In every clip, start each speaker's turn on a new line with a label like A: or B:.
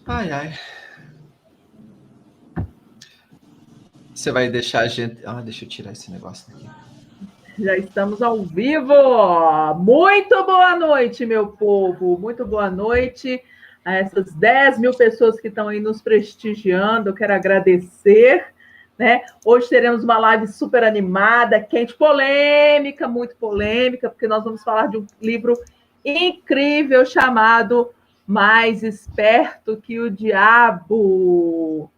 A: Ai, ai. Você vai deixar a gente... deixa eu tirar esse negócio daqui.
B: Já estamos ao vivo! Muito boa noite, meu povo! Muito boa noite a essas 10 mil pessoas que estão aí nos prestigiando. Eu quero agradecer, né? Hoje teremos uma live super animada, quente, polêmica, muito polêmica, porque nós vamos falar de um livro incrível chamado Mais Esperto que o Diabo.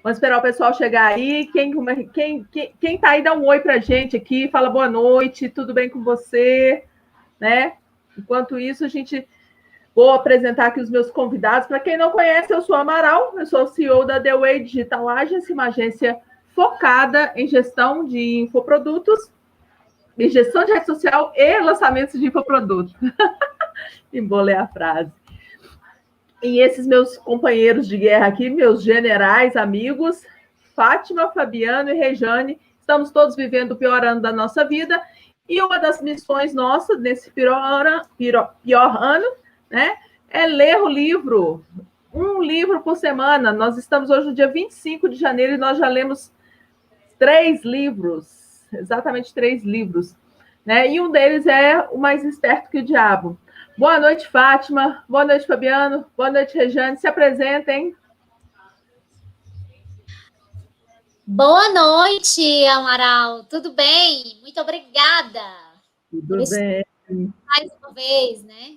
B: Vamos esperar o pessoal chegar aí. Quem tá aí, dá um oi pra gente aqui, fala boa noite, tudo bem com você? Né? Enquanto isso, vou apresentar aqui os meus convidados. Para quem não conhece, eu sou Amaral, eu sou CEO da The Way Digital Agency, uma agência focada em gestão de infoprodutos, em gestão de rede social e lançamentos de infoprodutos. Embolei a frase. E esses meus companheiros de guerra aqui, meus generais, amigos, Fátima, Fabiano e Rejane, estamos todos vivendo o pior ano da nossa vida. E uma das missões nossas nesse pior ano, né, é ler o livro, um livro por semana. Nós estamos hoje no dia 25 de janeiro e nós já lemos 3 livros, exatamente 3 livros. Né? E um deles é O Mais Esperto que o Diabo. Boa noite, Fátima. Boa noite, Fabiano. Boa noite, Rejane. Se apresentem.
C: Boa noite, Amaral. Tudo bem? Muito obrigada.
B: Tudo bem.
C: Mais uma vez, né?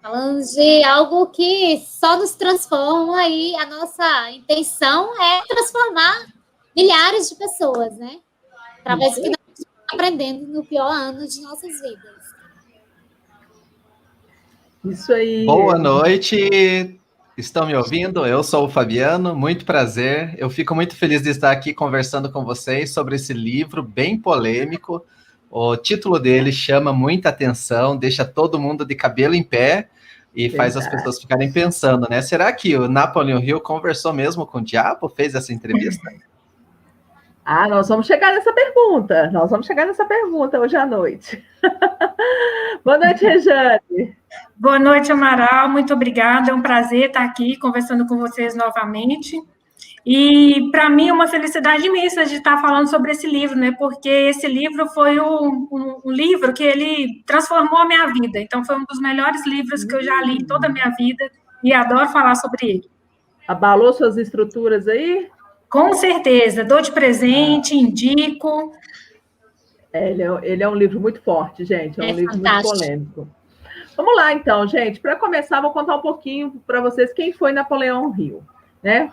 C: Falando de algo que só nos transforma e a nossa intenção é transformar milhares de pessoas, né? Através do que nós estamos aprendendo no pior ano de nossas vidas.
B: Isso aí.
A: Boa noite. Estão me ouvindo? Eu sou o Fabiano, muito prazer. Eu fico muito feliz de estar aqui conversando com vocês sobre esse livro bem polêmico. O título dele chama muita atenção, deixa todo mundo de cabelo em pé e faz as pessoas ficarem pensando, né? Será que o Napoleon Hill conversou mesmo com o diabo? Fez essa entrevista?
B: Nós vamos chegar nessa pergunta. Nós vamos chegar nessa pergunta hoje à noite. Boa noite, Rejane.
D: Boa noite, Amaral. Muito obrigada. É um prazer estar aqui conversando com vocês novamente. E, para mim, é uma felicidade imensa de estar falando sobre esse livro, né? Porque esse livro foi um livro que ele transformou a minha vida. Então, foi um dos melhores livros que eu já li em toda a minha vida e adoro falar sobre ele.
B: Abalou suas estruturas aí?
D: Com certeza. Dou de presente, indico.
B: Ele é um livro muito forte, gente. É um livro fantástico. Muito polêmico. Vamos lá, então, gente. Para começar, vou contar um pouquinho para vocês quem foi Napoleão Hill, né?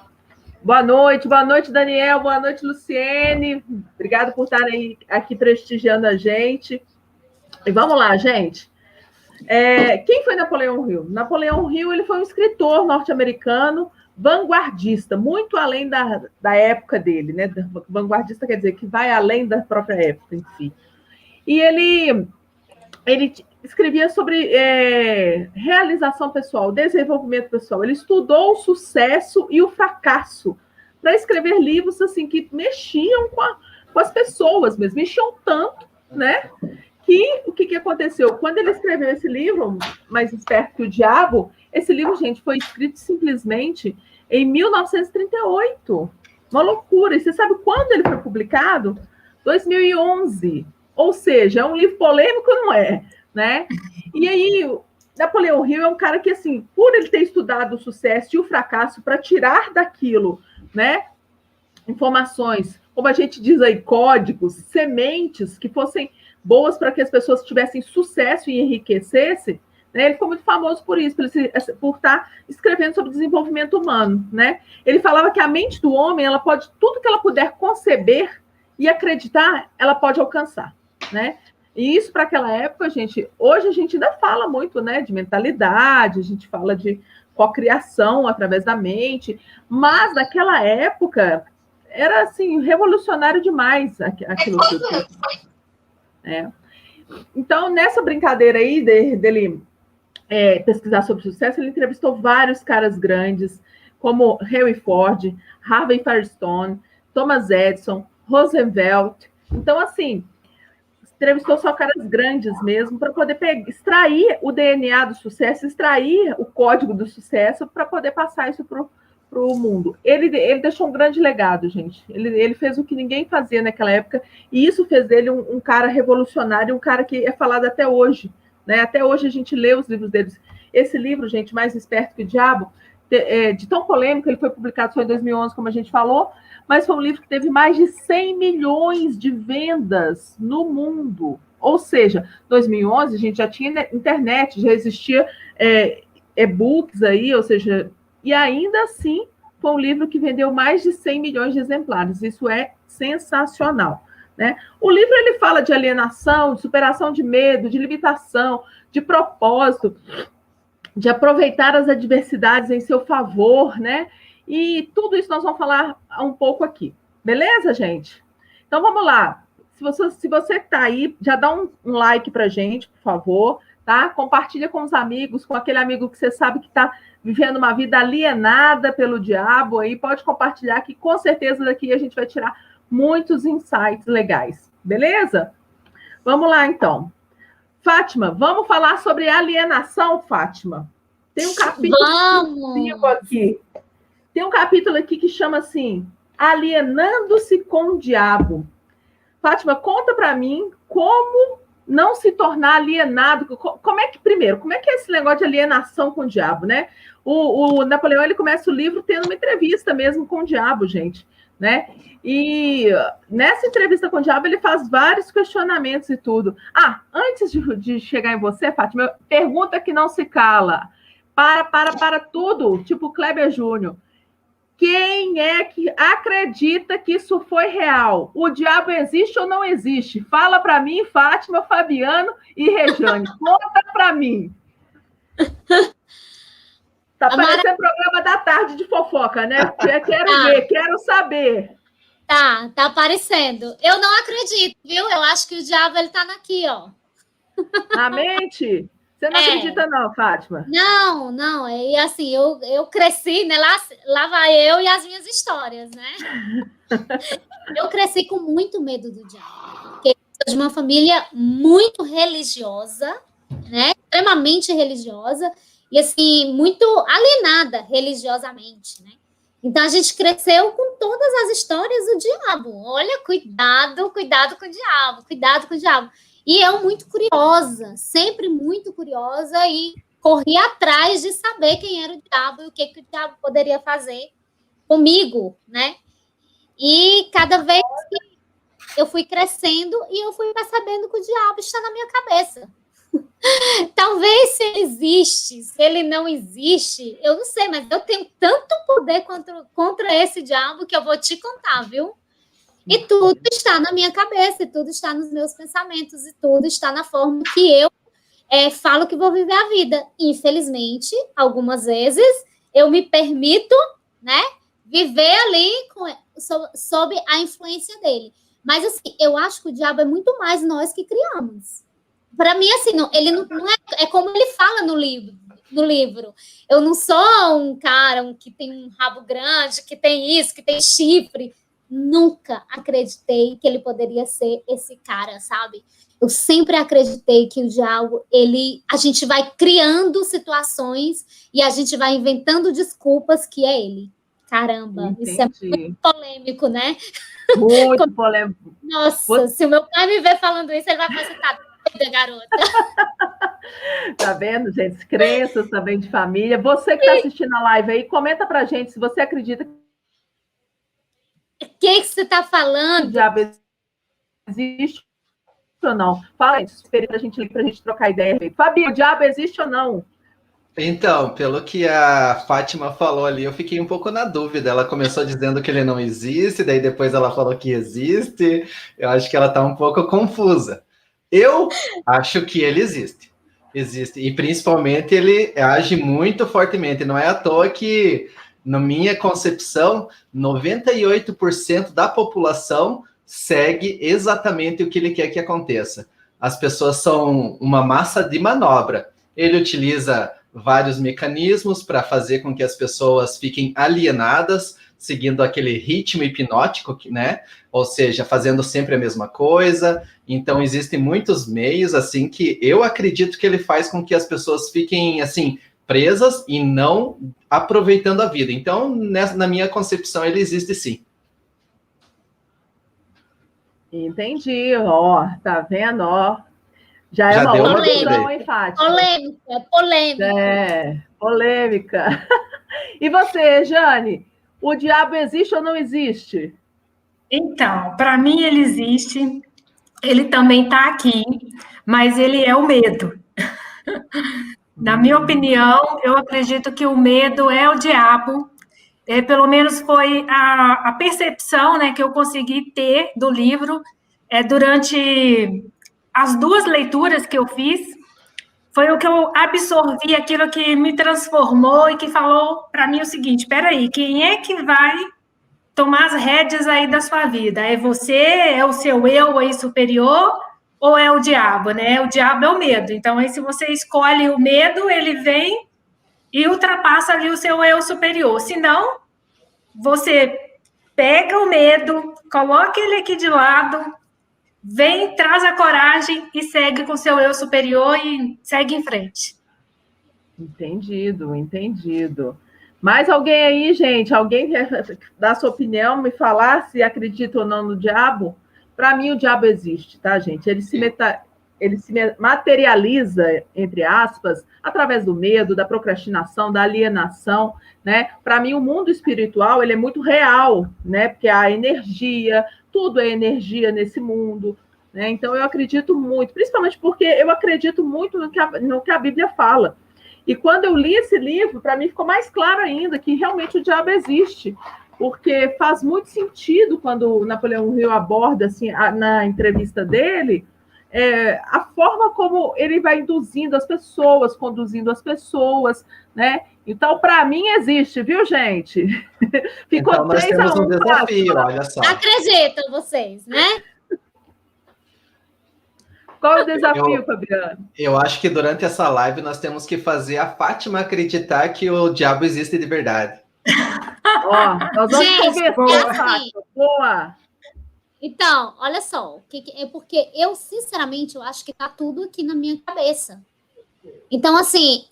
B: Boa noite, Daniel, boa noite, Luciene. Obrigado por estarem aqui prestigiando a gente. E vamos lá, gente. Quem foi Napoleão Hill? Napoleão Hill ele foi um escritor norte-americano vanguardista, muito além da época dele, né? Vanguardista quer dizer que vai além da própria época em si. E ele escrevia sobre realização pessoal, desenvolvimento pessoal. Ele estudou o sucesso e o fracasso para escrever livros assim que mexiam com as pessoas mesmo, mexiam tanto, né? Que o que aconteceu? Quando ele escreveu esse livro, Mais Esperto que o Diabo, esse livro, gente, foi escrito simplesmente em 1938. Uma loucura. E você sabe quando ele foi publicado? 2011. Ou seja, é um livro polêmico, não é? Né? E aí, Napoleão Hill é um cara que, assim, por ele ter estudado o sucesso e o fracasso para tirar daquilo, né, informações, como a gente diz aí, códigos, sementes que fossem boas para que as pessoas tivessem sucesso e enriquecessem, né? Ele ficou muito famoso por isso, por estar escrevendo sobre desenvolvimento humano, né? Ele falava que a mente do homem, ela pode, tudo que ela puder conceber e acreditar, ela pode alcançar, né? E isso para aquela época, gente, hoje a gente ainda fala muito, né, de mentalidade, a gente fala de cocriação através da mente, mas naquela época era assim revolucionário demais aquilo que Então, nessa brincadeira aí dele pesquisar sobre sucesso, ele entrevistou vários caras grandes, como Henry Ford, Harvey Firestone, Thomas Edison, Roosevelt. Então, assim, entrevistou só caras grandes mesmo, para poder extrair o DNA do sucesso, extrair o código do sucesso, para poder passar isso para o mundo. Ele deixou um grande legado, gente. Ele fez o que ninguém fazia naquela época, e isso fez dele um cara revolucionário, um cara que é falado até hoje, né? Até hoje a gente lê os livros deles. Esse livro, gente, Mais Esperto que o Diabo, de tão polêmico, ele foi publicado só em 2011, como a gente falou, mas foi um livro que teve mais de 100 milhões de vendas no mundo. Ou seja, 2011 a gente já tinha internet, já existia e-books aí, ou seja, e ainda assim foi um livro que vendeu mais de 100 milhões de exemplares. Isso é sensacional, né? O livro ele fala de alienação, de superação de medo, de limitação, de propósito, de aproveitar as adversidades em seu favor, né? E tudo isso nós vamos falar um pouco aqui. Beleza, gente? Então, vamos lá. Se você está aí, já dá um like para a gente, por favor, tá? Compartilha com os amigos, com aquele amigo que você sabe que está vivendo uma vida alienada pelo diabo, aí pode compartilhar que, com certeza, daqui a gente vai tirar muitos insights legais. Beleza? Vamos lá, então. Fátima, vamos falar sobre alienação, Fátima? Tem um capítulo aqui. Tem um capítulo aqui que chama assim, Alienando-se com o Diabo. Fátima, conta para mim como não se tornar alienado. Como é que é esse negócio de alienação com o diabo, né? O Napoleão, ele começa o livro tendo uma entrevista mesmo com o diabo, gente, né? E nessa entrevista com o diabo, ele faz vários questionamentos e tudo. Antes de chegar em você, Fátima, pergunta que não se cala. Para tudo, tipo Kleber Júnior. Quem é que acredita que isso foi real? O diabo existe ou não existe? Fala para mim, Fátima, Fabiano e Rejane. Conta para mim. Tá parecendo programa da tarde de fofoca, né? Quero ver, quero saber.
C: Tá aparecendo. Eu não acredito, viu? Eu acho que o diabo, ele tá aqui, ó.
B: Na mente? Você não acredita não, Fátima?
C: Não. E assim, eu cresci, né? Lá vai eu e as minhas histórias, né? Eu cresci com muito medo do diabo. Porque eu sou de uma família muito religiosa, né? Extremamente religiosa. E assim, muito alienada religiosamente, né? Então, a gente cresceu com todas as histórias do diabo. Olha, cuidado com o diabo, cuidado com o diabo. E eu muito curiosa, sempre muito curiosa, e corri atrás de saber quem era o diabo e o que o diabo poderia fazer comigo, né? E cada vez que eu fui crescendo, e eu fui percebendo que o diabo está na minha cabeça. Talvez se ele existe, se ele não existe, eu não sei, mas eu tenho tanto poder contra esse diabo que eu vou te contar, viu? E tudo está na minha cabeça, e tudo está nos meus pensamentos, e tudo está na forma que eu falo que vou viver a vida. Infelizmente, algumas vezes, eu me permito, né, viver ali sob a influência dele. Mas, assim, eu acho que o diabo é muito mais nós que criamos. Para mim, assim, ele não é como ele fala no livro. Eu não sou um cara que tem um rabo grande, que tem isso, que tem chifre. Nunca acreditei que ele poderia ser esse cara, sabe? Eu sempre acreditei que o diabo, a gente vai criando situações e a gente vai inventando desculpas que é ele. Caramba,
B: Entendi.
C: Isso é muito polêmico, né?
B: Muito polêmico.
C: Nossa, se o meu pai me ver falando isso, ele vai falar assim, tá doida, garota.
B: Tá vendo, gente? Crenças também de família. Você que está assistindo a live aí, comenta pra gente se você acredita
C: O que você está falando?
B: o diabo existe ou não. Fala aí, pra gente trocar ideia. Fabi, o diabo existe ou não?
A: Então, pelo que a Fátima falou ali, eu fiquei um pouco na dúvida. Ela começou dizendo que ele não existe, daí depois ela falou que existe. Eu acho que ela está um pouco confusa. Eu acho que ele existe. Existe. E principalmente ele age muito fortemente. Não é à toa que, na minha concepção, 98% da população segue exatamente o que ele quer que aconteça. As pessoas são uma massa de manobra. Ele utiliza vários mecanismos para fazer com que as pessoas fiquem alienadas, seguindo aquele ritmo hipnótico, né? Ou seja, fazendo sempre a mesma coisa. Então, existem muitos meios, assim, que eu acredito que ele faz com que as pessoas fiquem, assim, presas e não aproveitando a vida. Então, na minha concepção, ele existe sim.
B: Entendi, ó, tá vendo, ó. Já é uma outra visão, hein, Fátima?
C: Polêmica.
B: É, polêmica. E você, Jane, o diabo existe ou não existe?
D: Então, para mim ele existe, ele também está aqui, mas ele é o medo. Na minha opinião, eu acredito que o medo é o diabo. Pelo menos foi a percepção, né, que eu consegui ter do livro durante as 2 leituras que eu fiz. Foi o que eu absorvi, aquilo que me transformou e que falou para mim o seguinte: peraí, quem é que vai tomar as rédeas aí da sua vida? É você? É o seu eu aí superior? Ou é o diabo, né? O diabo é o medo. Então, aí se você escolhe o medo, ele vem e ultrapassa ali o seu eu superior. Se não, você pega o medo, coloca ele aqui de lado, vem, traz a coragem e segue com o seu eu superior e segue em frente.
B: Entendido, entendido. Mais alguém aí, gente? Alguém quer dar sua opinião, me falar se acredita ou não no diabo? Para mim, o diabo existe, tá, gente? Ele se materializa, entre aspas, através do medo, da procrastinação, da alienação, né? Para mim, o mundo espiritual, ele é muito real, né? Porque a energia, tudo é energia nesse mundo, né? Então, eu acredito muito, principalmente porque eu acredito muito no que a Bíblia fala. E quando eu li esse livro, para mim ficou mais claro ainda que realmente o diabo existe, porque faz muito sentido quando o Napoleão Hill aborda, assim, na entrevista dele, a forma como ele vai induzindo as pessoas, conduzindo as pessoas, né? Então, para mim, existe, viu, gente?
A: Ficou então, nós temos um desafio, olha só.
C: Acreditam vocês, né?
B: Qual é o desafio, Fabiano?
A: Eu acho que durante essa live nós temos que fazer a Fátima acreditar que o diabo existe de verdade.
B: Ó, nós vamos conversar, Fátima. Boa!
C: Então, olha só, é porque eu, sinceramente, eu acho que tá tudo aqui na minha cabeça. Então, assim,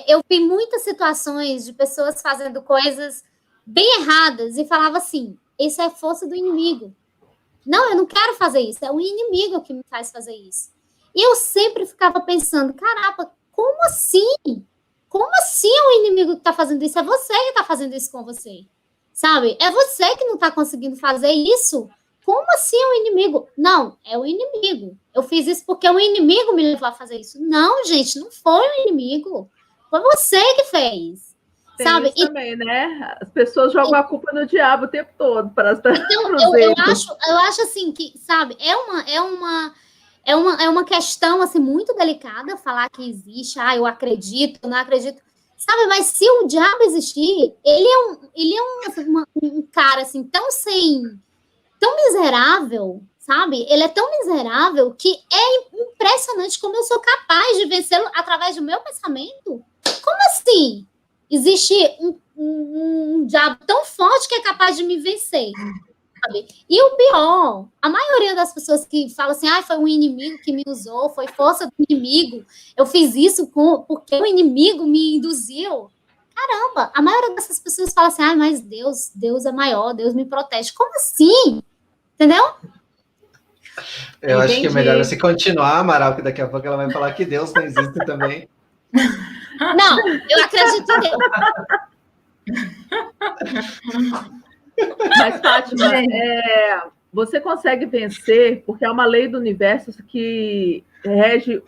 C: eu vi muitas situações de pessoas fazendo coisas bem erradas e falava assim, isso é força do inimigo. Não, eu não quero fazer isso, é o inimigo que me faz fazer isso. E eu sempre ficava pensando, caraca, como assim? Como assim é o inimigo que está fazendo isso? É você que está fazendo isso com você, sabe? É você que não está conseguindo fazer isso. Como assim é o inimigo? Não, é o inimigo. Eu fiz isso porque o inimigo me levou a fazer isso. Não, gente, não foi o inimigo. Foi você que fez.
B: Tem
C: sabe?
B: Isso também, né? As pessoas jogam a culpa no diabo o tempo todo.
C: Então, eu acho assim que, sabe, é uma questão assim, muito delicada falar que existe, eu acredito, eu não acredito. Sabe, mas se o diabo existir, ele é um cara assim, tão miserável, sabe? Ele é tão miserável que é impressionante como eu sou capaz de vencê-lo através do meu pensamento. Como assim? Existe um diabo tão forte que é capaz de me vencer, sabe? E o pior, a maioria das pessoas que falam assim, foi um inimigo que me usou, foi força do inimigo, eu fiz isso porque o inimigo me induziu. Caramba, a maioria dessas pessoas fala assim, mas Deus é maior, Deus me protege. Como assim? Entendeu?
A: Eu acho que é melhor você continuar, Amaral, que daqui a pouco ela vai falar que Deus não existe também.
C: Não, eu acredito em Deus.
B: Mas, Fátima, você consegue vencer porque é uma lei do universo que rege,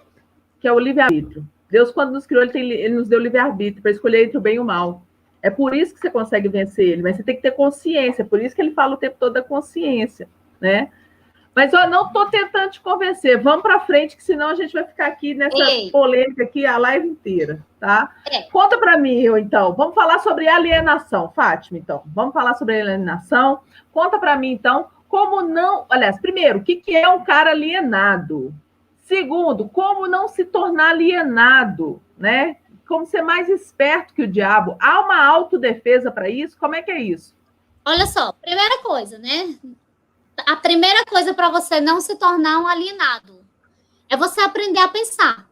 B: que é o livre-arbítrio. Deus, quando nos criou, ele nos deu livre-arbítrio para escolher entre o bem e o mal. É por isso que você consegue vencer ele, mas você tem que ter consciência, por isso que ele fala o tempo todo da consciência, né? Mas eu não estou tentando te convencer. Vamos para frente, que senão a gente vai ficar aqui nessa polêmica aqui a live inteira, tá? Conta para mim, então. Vamos falar sobre alienação, Fátima, então. Vamos falar sobre alienação. Conta para mim, então, como não... Aliás, primeiro, o que é um cara alienado? Segundo, como não se tornar alienado, né? Como ser mais esperto que o diabo. Há uma autodefesa para isso? Como é que é isso?
C: Olha só, primeira coisa, né? A primeira coisa para você não se tornar um alienado é você aprender a pensar,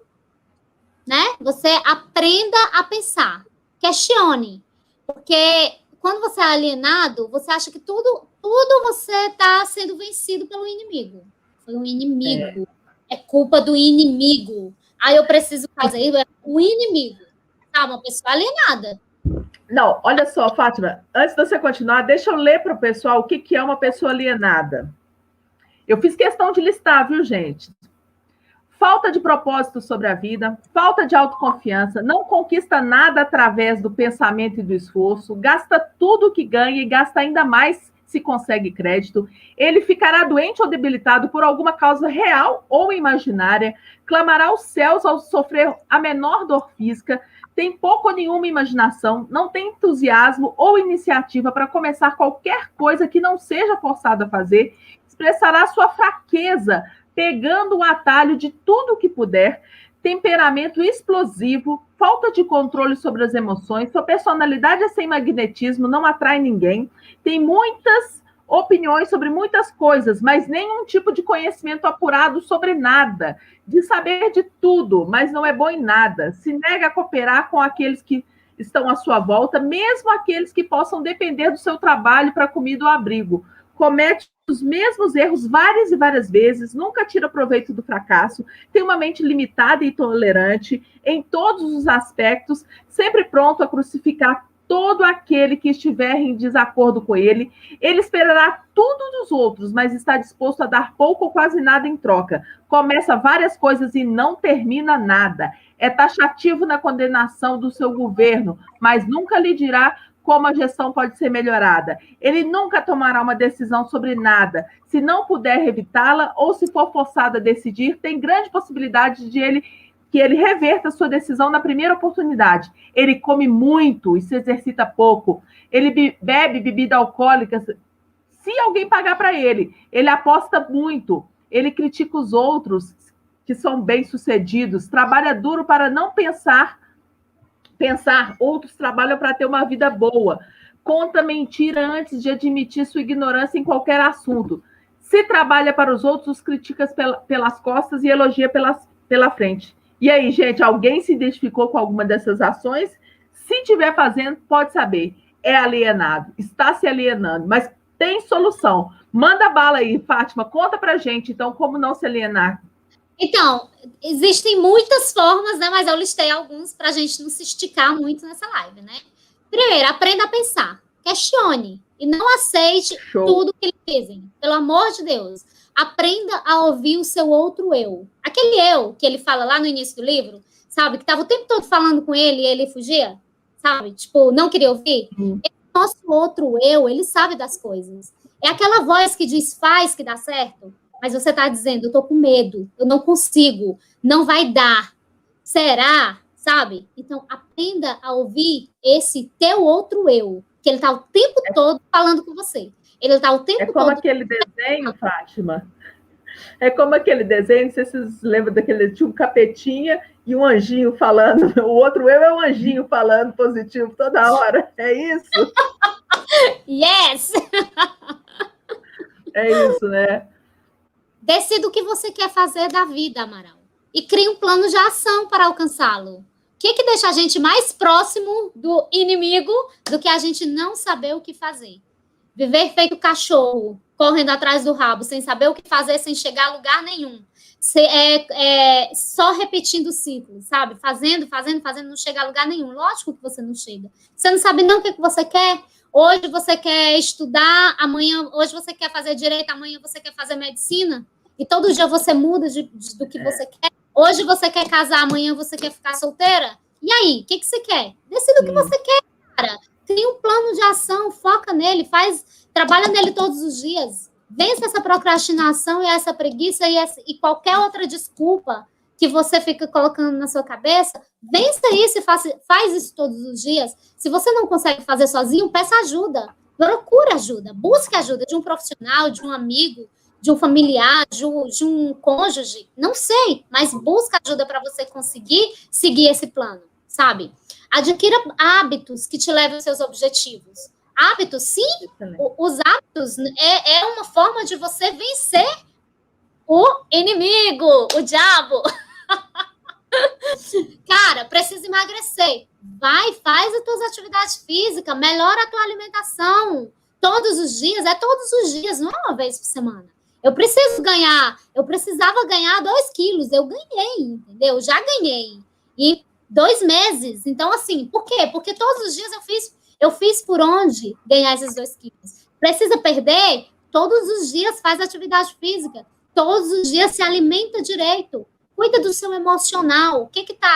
C: né? Você aprenda a pensar. Questione. Porque quando você é alienado, você acha que tudo você está sendo vencido pelo inimigo. Foi um inimigo. É culpa do inimigo. Aí eu preciso fazer isso. É o inimigo. Tá? Uma pessoa alienada.
B: Não, olha só, Fátima, antes de você continuar, deixa eu ler para o pessoal o que é uma pessoa alienada. Eu fiz questão de listar, viu, gente? Falta de propósito sobre a vida, falta de autoconfiança, não conquista nada através do pensamento e do esforço, gasta tudo que ganha e gasta ainda mais se consegue crédito. Ele ficará doente ou debilitado por alguma causa real ou imaginária, clamará aos céus ao sofrer a menor dor física, tem pouco ou nenhuma imaginação, não tem entusiasmo ou iniciativa para começar qualquer coisa que não seja forçado a fazer, expressará sua fraqueza, pegando o atalho de tudo que puder, temperamento explosivo, falta de controle sobre as emoções, sua personalidade é sem magnetismo, não atrai ninguém, tem muitas opiniões sobre muitas coisas, mas nenhum tipo de conhecimento apurado sobre nada, de saber de tudo, mas não é bom em nada, se nega a cooperar com aqueles que estão à sua volta, mesmo aqueles que possam depender do seu trabalho para comida ou abrigo, comete os mesmos erros várias e várias vezes, nunca tira proveito do fracasso, tem uma mente limitada e intolerante em todos os aspectos, sempre pronto a crucificar todo aquele que estiver em desacordo com ele. Ele esperará tudo dos outros, mas está disposto a dar pouco ou quase nada em troca. Começa várias coisas e não termina nada. É taxativo na condenação do seu governo, mas nunca lhe dirá como a gestão pode ser melhorada. Ele nunca tomará uma decisão sobre nada. Se não puder evitá-la ou se for forçado a decidir, tem grande possibilidade de que ele reverta sua decisão na primeira oportunidade. Ele come muito e se exercita pouco. Ele bebe bebida alcoólica se alguém pagar para ele. Ele aposta muito. Ele critica os outros que são bem-sucedidos. Trabalha duro para não pensar, outros trabalham para ter uma vida boa. Conta mentira antes de admitir sua ignorância em qualquer assunto. Se trabalha para os outros, critica pelas costas e elogia pela frente. E aí, gente, alguém se identificou com alguma dessas ações? Se estiver fazendo, pode saber. É alienado, está se alienando, mas tem solução. Manda bala aí, Fátima, conta pra gente, então, como não se alienar.
C: Então, existem muitas formas, né? Mas eu listei alguns para a gente não se esticar muito nessa live, né? Primeiro, aprenda a pensar. Questione. E não aceite tudo que eles dizem. Pelo amor de Deus. Aprenda a ouvir o seu outro eu. Aquele eu que ele fala lá no início do livro, sabe? Que estava o tempo todo falando com ele e ele fugia, sabe? Tipo, não queria ouvir. Nosso outro eu, ele sabe das coisas. É aquela voz que diz, faz que dá certo. Mas você está dizendo, eu tô com medo, eu não consigo, não vai dar. Será? Sabe? Então, aprenda a ouvir esse teu outro eu, que ele está o tempo todo falando com você. Ele está o tempo todo...
B: É como aquele desenho, Fátima. É como aquele desenho, não sei se vocês lembram daquele, tinha um capetinha e um anjinho falando. O outro eu é um anjinho falando positivo toda hora. É isso?
C: Yes!
B: É isso, né?
C: Decida o que você quer fazer da vida, Amaral. E crie um plano de ação para alcançá-lo. O que deixa a gente mais próximo do inimigo do que a gente não saber o que fazer? Viver feito cachorro, correndo atrás do rabo, sem saber o que fazer, sem chegar a lugar nenhum. Só repetindo ciclos, sabe? Fazendo, não chega a lugar nenhum. Lógico que você não chega. Você não sabe não o que você quer. Hoje você quer estudar, hoje você quer fazer direito, amanhã você quer fazer medicina. E todo dia você muda do que você quer. Hoje você quer casar, amanhã você quer ficar solteira. E aí, o que você quer? Decida o que você quer, cara. Cria um plano de ação, foca nele, trabalha nele todos os dias. Vença essa procrastinação e essa preguiça e qualquer outra desculpa que você fica colocando na sua cabeça. Vença isso e faz isso todos os dias. Se você não consegue fazer sozinho, peça ajuda. Procura ajuda. Busque ajuda de um profissional, de um amigo, de um familiar, de um cônjuge, não sei, mas busca ajuda para você conseguir seguir esse plano, sabe? Adquira hábitos que te levem aos seus objetivos. Hábitos, sim. Os hábitos é uma forma de você vencer o inimigo, o diabo. Cara, precisa emagrecer. Vai, faz as tuas atividades físicas, melhora a tua alimentação. Todos os dias, todos os dias, não é uma vez por semana. Eu precisava ganhar 2 quilos, eu ganhei, entendeu? Já ganhei. E 2 meses. Então, assim, por quê? Porque todos os dias eu fiz por onde ganhar esses 2 quilos. Precisa perder? Todos os dias faz atividade física. Todos os dias se alimenta direito. Cuida do seu emocional.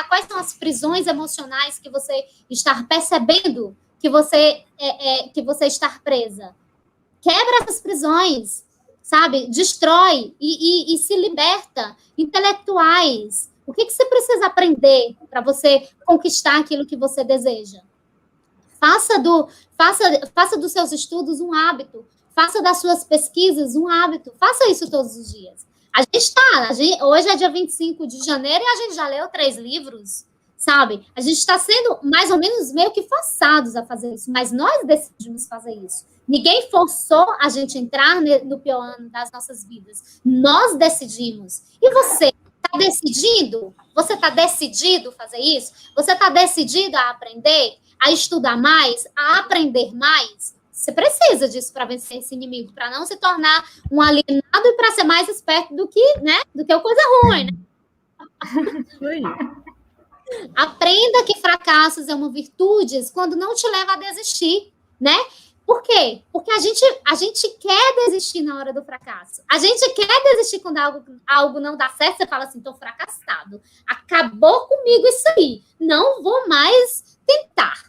C: Quais são as prisões emocionais que você está percebendo que você está presa? Quebra essas prisões, sabe? Destrói e se liberta. Intelectuais. O que você precisa aprender para você conquistar aquilo que você deseja? Faça dos seus estudos um hábito. Faça das suas pesquisas um hábito. Faça isso todos os dias. Hoje é dia 25 de janeiro e a gente já leu 3 livros, sabe? A gente está sendo mais ou menos meio que forçados a fazer isso, mas nós decidimos fazer isso. Ninguém forçou a gente entrar no pior ano das nossas vidas. Nós decidimos. E você está decidido? Você está decidido a fazer isso? Você está decidido a aprender, a estudar mais, a aprender mais? Você precisa disso para vencer esse inimigo, para não se tornar um alienado e para ser mais esperto do que o coisa ruim, né?
B: Isso aí.
C: Aprenda que fracassos é uma virtude quando não te leva a desistir, né? Por quê? Porque a gente quer desistir na hora do fracasso. A gente quer desistir quando algo não dá certo. Você fala assim, estou fracassado. Acabou comigo isso aí. Não vou mais tentar,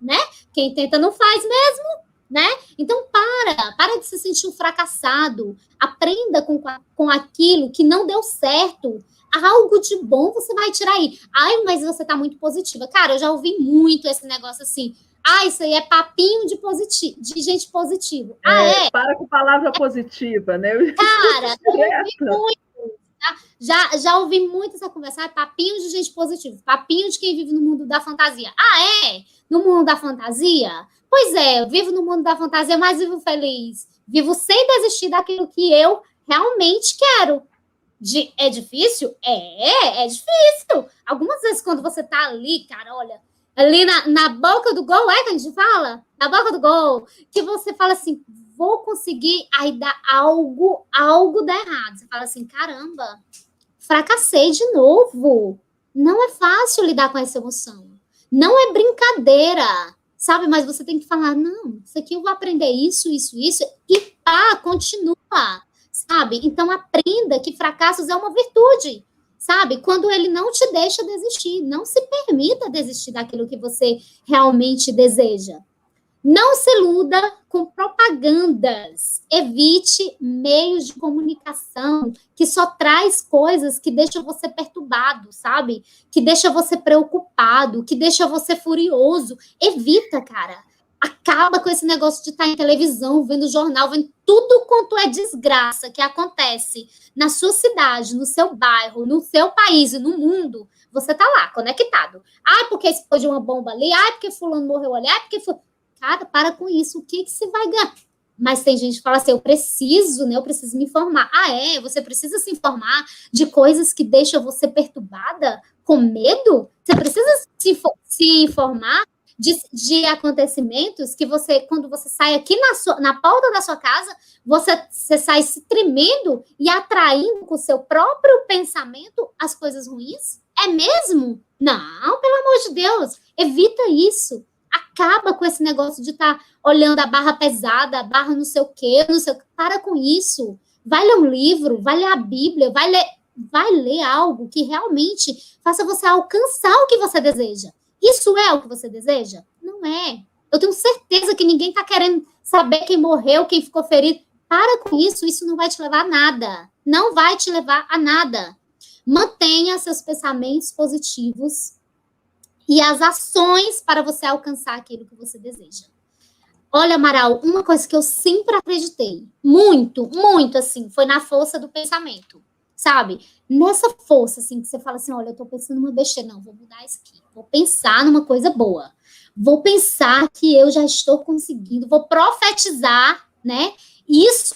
C: né? Quem tenta não faz mesmo, né? Então, para de se sentir um fracassado. Aprenda com aquilo que não deu certo. Algo de bom você vai tirar aí. Ai, mas você tá muito positiva. Cara, eu já ouvi muito esse negócio assim. Isso aí é papinho de gente positiva.
B: Para com palavra positiva, né?
C: Cara, eu ouvi muito. Tá? Já ouvi muito essa conversa. Papinho de gente positiva. Papinho de quem vive no mundo da fantasia. No mundo da fantasia? Pois eu vivo no mundo da fantasia, mas vivo feliz. Vivo sem desistir daquilo que eu realmente quero. É difícil? É difícil. Algumas vezes quando você tá ali, cara, olha, ali na boca do gol, que a gente fala? Na boca do gol, que você fala assim, vou conseguir, aí dá algo dá errado. Você fala assim, caramba, fracassei de novo. Não é fácil lidar com essa emoção. Não é brincadeira, sabe? Mas você tem que falar, não, isso aqui eu vou aprender isso, e continua, sabe? Então aprenda que fracassos é uma virtude, sabe? Quando ele não te deixa desistir, não se permita desistir daquilo que você realmente deseja. Não se iluda com propagandas. Evite meios de comunicação que só traz coisas que deixam você perturbado, sabe? Que deixa você preocupado, que deixa você furioso. Evita, cara. Acaba com esse negócio de estar em televisão, vendo jornal, vendo tudo quanto é desgraça que acontece na sua cidade, no seu bairro, no seu país e no mundo. Você tá lá, conectado. Porque explodiu uma bomba ali. Porque fulano morreu ali. Porque... Cara, para com isso. O que você vai ganhar? Mas tem gente que fala assim, eu preciso me informar. Você precisa se informar de coisas que deixam você perturbada, com medo? Você precisa se informar de acontecimentos que quando você sai aqui na porta da sua casa, você sai se tremendo e atraindo com o seu próprio pensamento as coisas ruins? É mesmo? Não, pelo amor de Deus, evita isso. Acaba com esse negócio de estar olhando a barra pesada, a barra não sei o quê, Para com isso. Vai ler um livro, vai ler a Bíblia, vai ler algo que realmente faça você alcançar o que você deseja. Isso é o que você deseja? Não é. Eu tenho certeza que ninguém está querendo saber quem morreu, quem ficou ferido. Para com isso, isso não vai te levar a nada. Não vai te levar a nada. Mantenha seus pensamentos positivos e as ações para você alcançar aquilo que você deseja. Olha, Amaral, uma coisa que eu sempre acreditei, muito, muito assim, foi na força do pensamento. sabe? Nessa força, assim, que você fala assim, olha, eu tô pensando numa besteira, não, vou mudar isso aqui, vou pensar numa coisa boa, vou pensar que eu já estou conseguindo, vou profetizar, né, isso,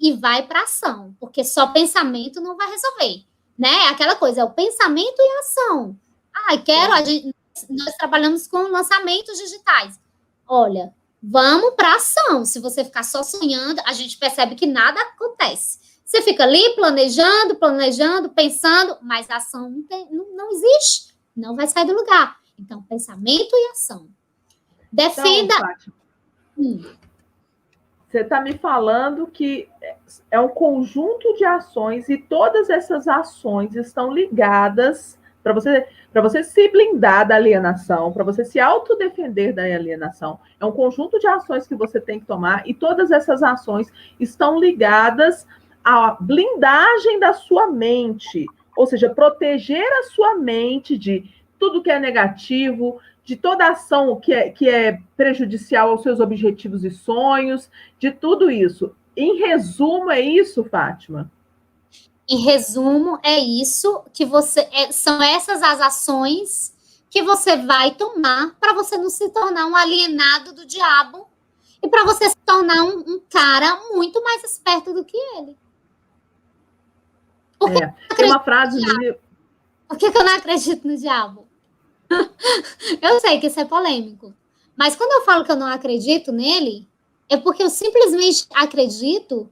C: e vai para ação, porque só pensamento não vai resolver, né, aquela coisa, é o pensamento e a ação. Nós trabalhamos com lançamentos digitais, olha, vamos para ação, se você ficar só sonhando, a gente percebe que nada acontece. Você fica ali planejando, pensando, mas a ação não existe, não vai sair do lugar. Então, pensamento e ação. Defenda...
B: Então, você está me falando que é um conjunto de ações e todas essas ações estão ligadas para você se blindar da alienação, para você se autodefender da alienação. É um conjunto de ações que você tem que tomar e todas essas ações estão ligadas a blindagem da sua mente, ou seja, proteger a sua mente de tudo que é negativo, de toda ação que é prejudicial aos seus objetivos e sonhos, de tudo isso. Em resumo, é isso, Fátima?
C: Em resumo, é isso que são essas as ações que você vai tomar para você não se tornar um alienado do diabo e para você se tornar um cara muito mais esperto do que ele.
B: Tem uma frase...
C: Por que eu não acredito no diabo? Eu sei que isso é polêmico, mas quando eu falo que eu não acredito nele, é porque eu simplesmente acredito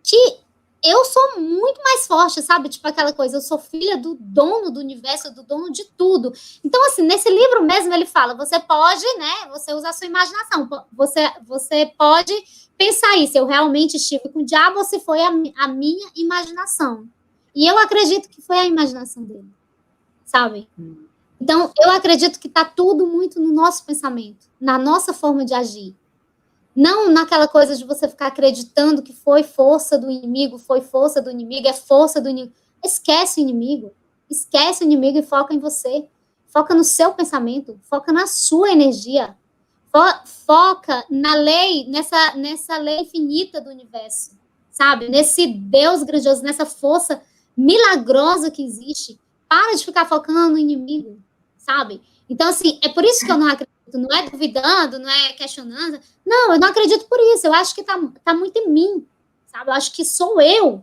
C: que eu sou muito mais forte, sabe? Tipo aquela coisa, eu sou filha do dono do universo, do dono de tudo. Então, assim, nesse livro mesmo ele fala, você pode, né, você usa a sua imaginação, você pode pensar isso, eu realmente estive com o diabo ou se foi a minha imaginação. E eu acredito que foi a imaginação dele, sabe? Então, eu acredito que está tudo muito no nosso pensamento, na nossa forma de agir. Não naquela coisa de você ficar acreditando que foi força do inimigo, é força do inimigo. Esquece o inimigo e foca em você. Foca no seu pensamento, foca na sua energia. Foca na lei, nessa lei infinita do universo, sabe? Nesse Deus grandioso, nessa força milagrosa que existe. Para de ficar focando no inimigo, sabe? Então, assim, é por isso que eu não acredito, não é duvidando, não é questionando. Não, eu não acredito por isso. Eu acho que tá muito em mim, sabe? Eu acho que sou eu.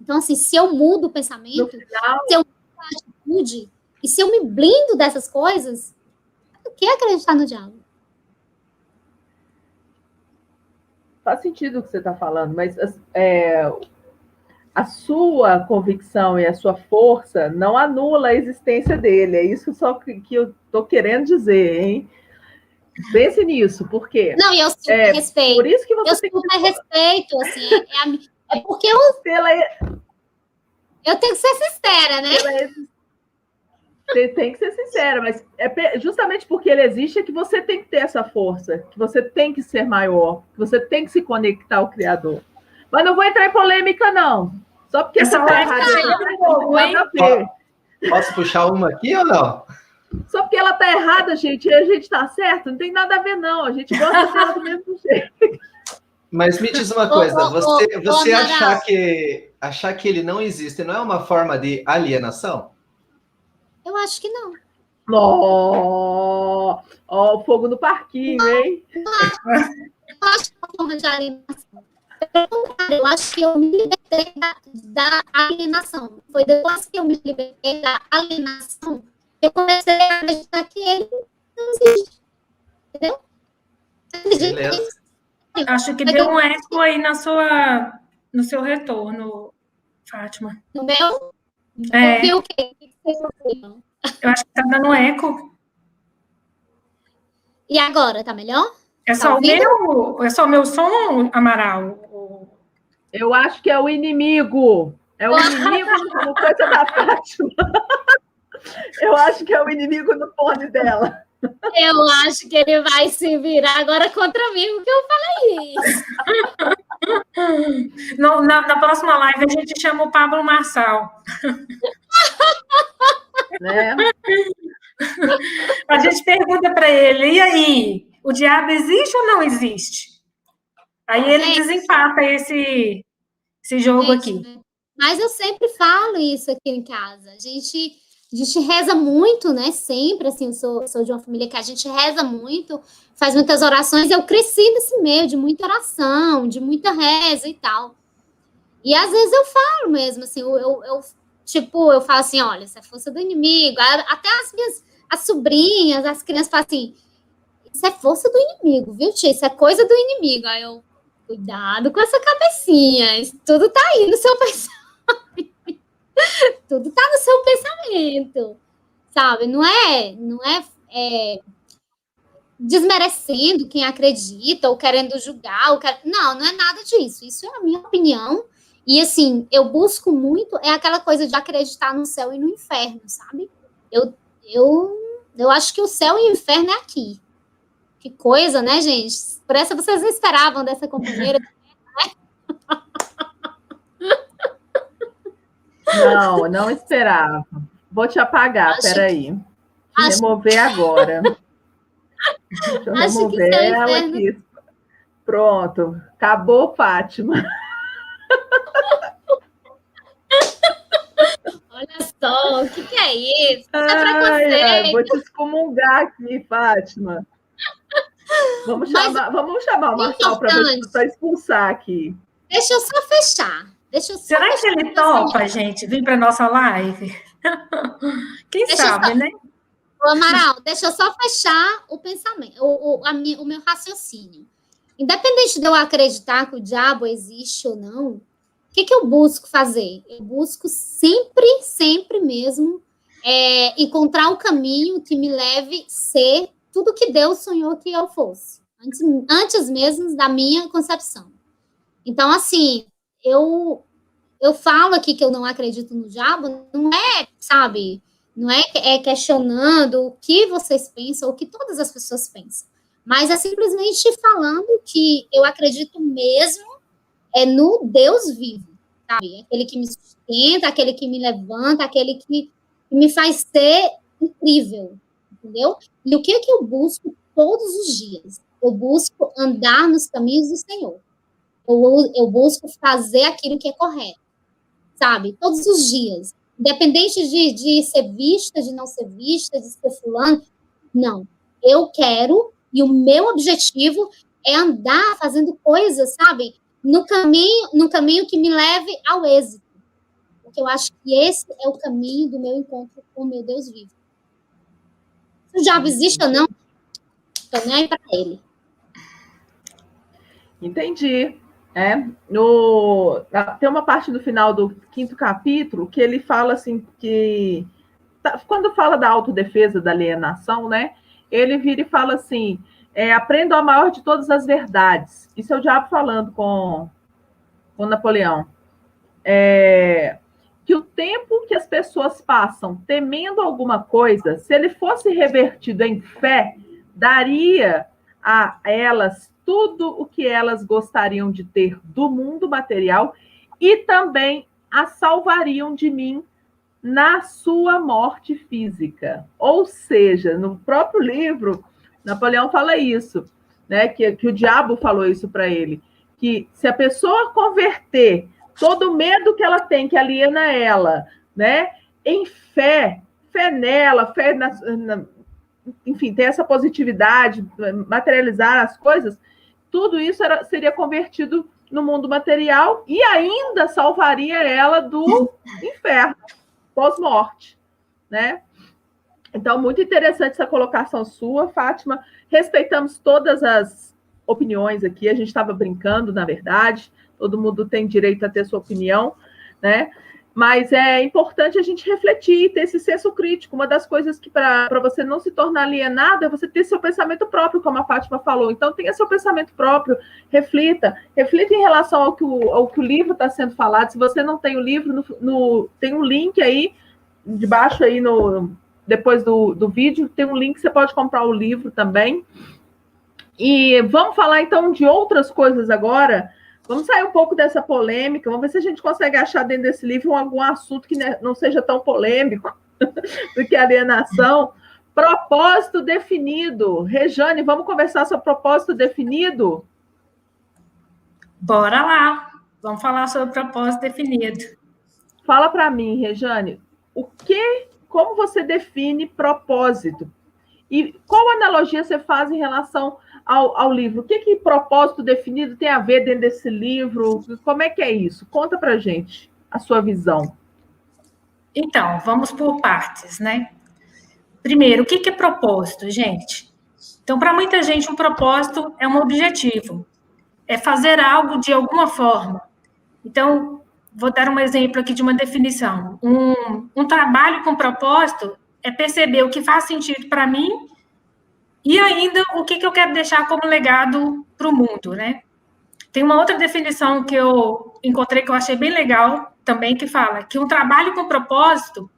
C: Então, assim, se eu mudo o pensamento, se eu mudo a atitude, e se eu me blindo dessas coisas, o que é acreditar no diabo?
B: Faz sentido o que você está falando, mas a sua convicção e a sua força não anula a existência dele. É isso só que eu estou querendo dizer, hein? Pense nisso, por quê?
C: Não, eu super respeito.
B: Por isso que você
C: eu super respeito, assim, é porque eu tenho que ser sincera, né?
B: Você tem que ser sincera, mas é justamente porque ele existe é que você tem que ter essa força, que você tem que ser maior, que você tem que se conectar ao Criador. Mas não vou entrar em polêmica, não. Só porque você está errada.
A: Posso puxar uma aqui ou não?
B: Só porque ela está errada, gente, e a gente está certo, não tem nada a ver, não. A gente gosta dela do mesmo jeito.
A: Mas me diz uma coisa, você achar que ele não existe não é uma forma de alienação?
C: Eu acho que não.
B: Ó, o fogo no parquinho, hein?
C: Eu acho que é uma forma de alienação. Eu acho que eu me libertei da alienação. Foi depois que eu me libertei da alienação que eu comecei a acreditar que ele não existe. Entendeu?
A: Beleza.
D: Acho que deu um eco aí no seu retorno, Fátima.
C: No meu?
D: Eu
C: o quê?
D: Eu acho que está dando eco.
C: E agora, tá melhor?
D: É só o meu som, Amaral?
B: Eu acho que é o inimigo. É o inimigo no coisa da Fátima. Eu acho que é o inimigo no fone dela.
C: Eu acho que ele vai se virar agora contra mim, porque eu falei isso.
D: Na próxima live a gente chama o Pablo Marçal.
B: Né?
D: A gente pergunta para ele, e aí, o diabo existe ou não existe? Aí ele desempata esse esse jogo aqui.
C: Né? Mas eu sempre falo isso aqui em casa. A gente reza muito, né? Sempre, assim, eu sou de uma família que a gente reza muito, faz muitas orações. Eu cresci nesse meio de muita oração, de muita reza e tal. E às vezes eu falo mesmo, assim, eu falo assim, olha, isso é força do inimigo. Até as sobrinhas, as crianças falam assim, isso é força do inimigo, viu, tia? Isso é coisa do inimigo. Aí eu, cuidado com essa cabecinha, isso tudo tá aí no seu pensamento. Tudo tá no seu pensamento, sabe? Não é desmerecendo quem acredita ou querendo julgar. Não é nada disso. Isso é a minha opinião. E, assim, eu busco muito, é aquela coisa de acreditar no céu e no inferno, sabe? Eu acho que o céu e o inferno é aqui. Que coisa, né, gente? Por essa vocês não esperavam dessa companheira.
B: Não esperava. Vou te apagar, peraí. Remover agora. Deixa eu remover ela aqui. Pronto. Acabou, Fátima.
C: Olha só, o que é isso? Isso é preconceito.
B: Vou te excomungar aqui, Fátima. Vamos chamar o Marçal para expulsar aqui.
C: Deixa eu só fechar.
D: Será que ele topa, gente, vir para nossa live? Quem sabe, né?
C: Ô, Amaral, deixa eu só fechar o pensamento, o meu raciocínio. Independente de eu acreditar que o diabo existe ou não, o que eu busco fazer? Eu busco sempre mesmo encontrar um caminho que me leve a ser tudo que Deus sonhou que eu fosse, antes mesmo da minha concepção. Então, assim, eu falo aqui que eu não acredito no diabo, não é, sabe, não é questionando o que vocês pensam, ou o que todas as pessoas pensam, mas é simplesmente falando que eu acredito mesmo no Deus vivo, sabe? Aquele que me sustenta, aquele que me levanta, aquele que me faz ser incrível, entendeu? E o que eu busco todos os dias? Eu busco andar nos caminhos do Senhor. Eu busco fazer aquilo que é correto, sabe? Todos os dias. Independente de ser vista, de não ser vista, de ser fulano. Não. Eu quero, e o meu objetivo é andar fazendo coisas, sabe? No caminho que me leve ao êxito. Porque eu acho que esse é o caminho do meu encontro com o meu Deus vivo. Se o diabo existe ou não, estou nem aí para ele.
B: Entendi. Tem uma parte do final do 5º capítulo que ele fala assim que quando fala da autodefesa, da alienação, né? Ele vira e fala assim: aprendo a maior de todas as verdades. Isso é o diabo falando com Napoleão. Que o tempo que as pessoas passam temendo alguma coisa, se ele fosse revertido em fé, daria a elas tudo o que elas gostariam de ter do mundo material e também as salvariam de mim na sua morte física. Ou seja, no próprio livro, Napoleão fala isso, né? Que o diabo falou isso para ele, que se a pessoa converter todo o medo que ela tem, que aliena ela, né, em fé nela, enfim, ter essa positividade, materializar as coisas, tudo isso seria convertido no mundo material e ainda salvaria ela do inferno, pós-morte, né? Então, muito interessante essa colocação sua, Fátima. Respeitamos todas as opiniões aqui, a gente estava brincando, na verdade, todo mundo tem direito a ter sua opinião, né? Mas é importante a gente refletir e ter esse senso crítico. Uma das coisas que, para você não se tornar alienado, é você ter seu pensamento próprio, como a Fátima falou. Então, tenha seu pensamento próprio, reflita em relação ao que o livro está sendo falado. Se você não tem o livro, tem um link aí, debaixo aí, depois do vídeo, tem um link, você pode comprar o livro também. E vamos falar, então, de outras coisas agora. Vamos sair um pouco dessa polêmica, vamos ver se a gente consegue achar dentro desse livro algum assunto que não seja tão polêmico do que alienação. Propósito definido. Rejane, vamos conversar sobre propósito definido?
D: Bora lá. Vamos falar sobre propósito definido.
B: Fala para mim, Rejane, como você define propósito? E qual analogia você faz em relação ao livro? O que propósito definido tem a ver dentro desse livro? Como é que é isso? Conta para gente a sua visão.
D: Então, vamos por partes, né? Primeiro, o que é propósito, gente? Então, para muita gente, um propósito é um objetivo. É fazer algo de alguma forma. Então, vou dar um exemplo aqui de uma definição. Um trabalho com propósito é perceber o que faz sentido para mim e ainda o que eu quero deixar como legado para o mundo, né? Tem uma outra definição que eu encontrei que eu achei bem legal também, que fala que um trabalho com propósito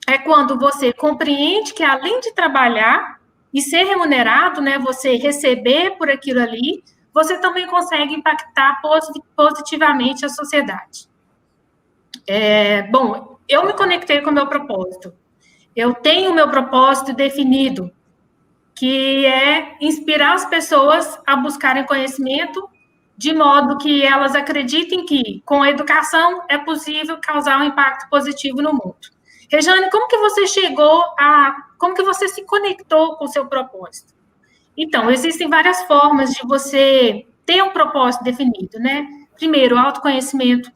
D: é quando você compreende que, além de trabalhar e ser remunerado, né, você receber por aquilo ali, você também consegue impactar positivamente a sociedade. Bom, eu me conectei com o meu propósito. Eu tenho o meu propósito definido, que é inspirar as pessoas a buscarem conhecimento, de modo que elas acreditem que, com a educação, é possível causar um impacto positivo no mundo. Rejane, como que você como que você se conectou com o seu propósito? Então, existem várias formas de você ter um propósito definido, né? Primeiro, autoconhecimento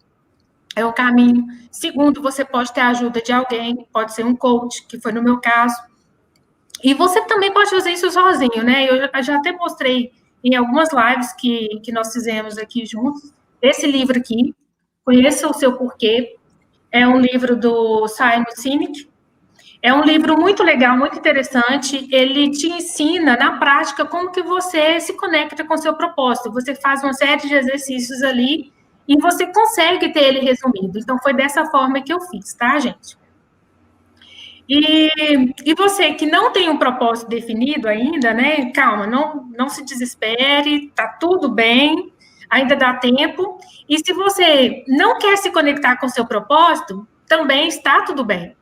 D: é um caminho. Segundo, você pode ter a ajuda de alguém, pode ser um coach, que foi no meu caso. E você também pode fazer isso sozinho, né? Eu já até mostrei em algumas lives que nós fizemos aqui juntos, esse livro aqui, Conheça o Seu Porquê, é um livro do Simon Sinek, é um livro muito legal, muito interessante, ele te ensina, na prática, como que você se conecta com o seu propósito, você faz uma série de exercícios ali, e você consegue ter ele resumido, então foi dessa forma que eu fiz, tá, gente? E você que não tem um propósito definido ainda, né? Calma, não se desespere, tá tudo bem, ainda dá tempo. E se você não quer se conectar com o seu propósito, também está tudo bem.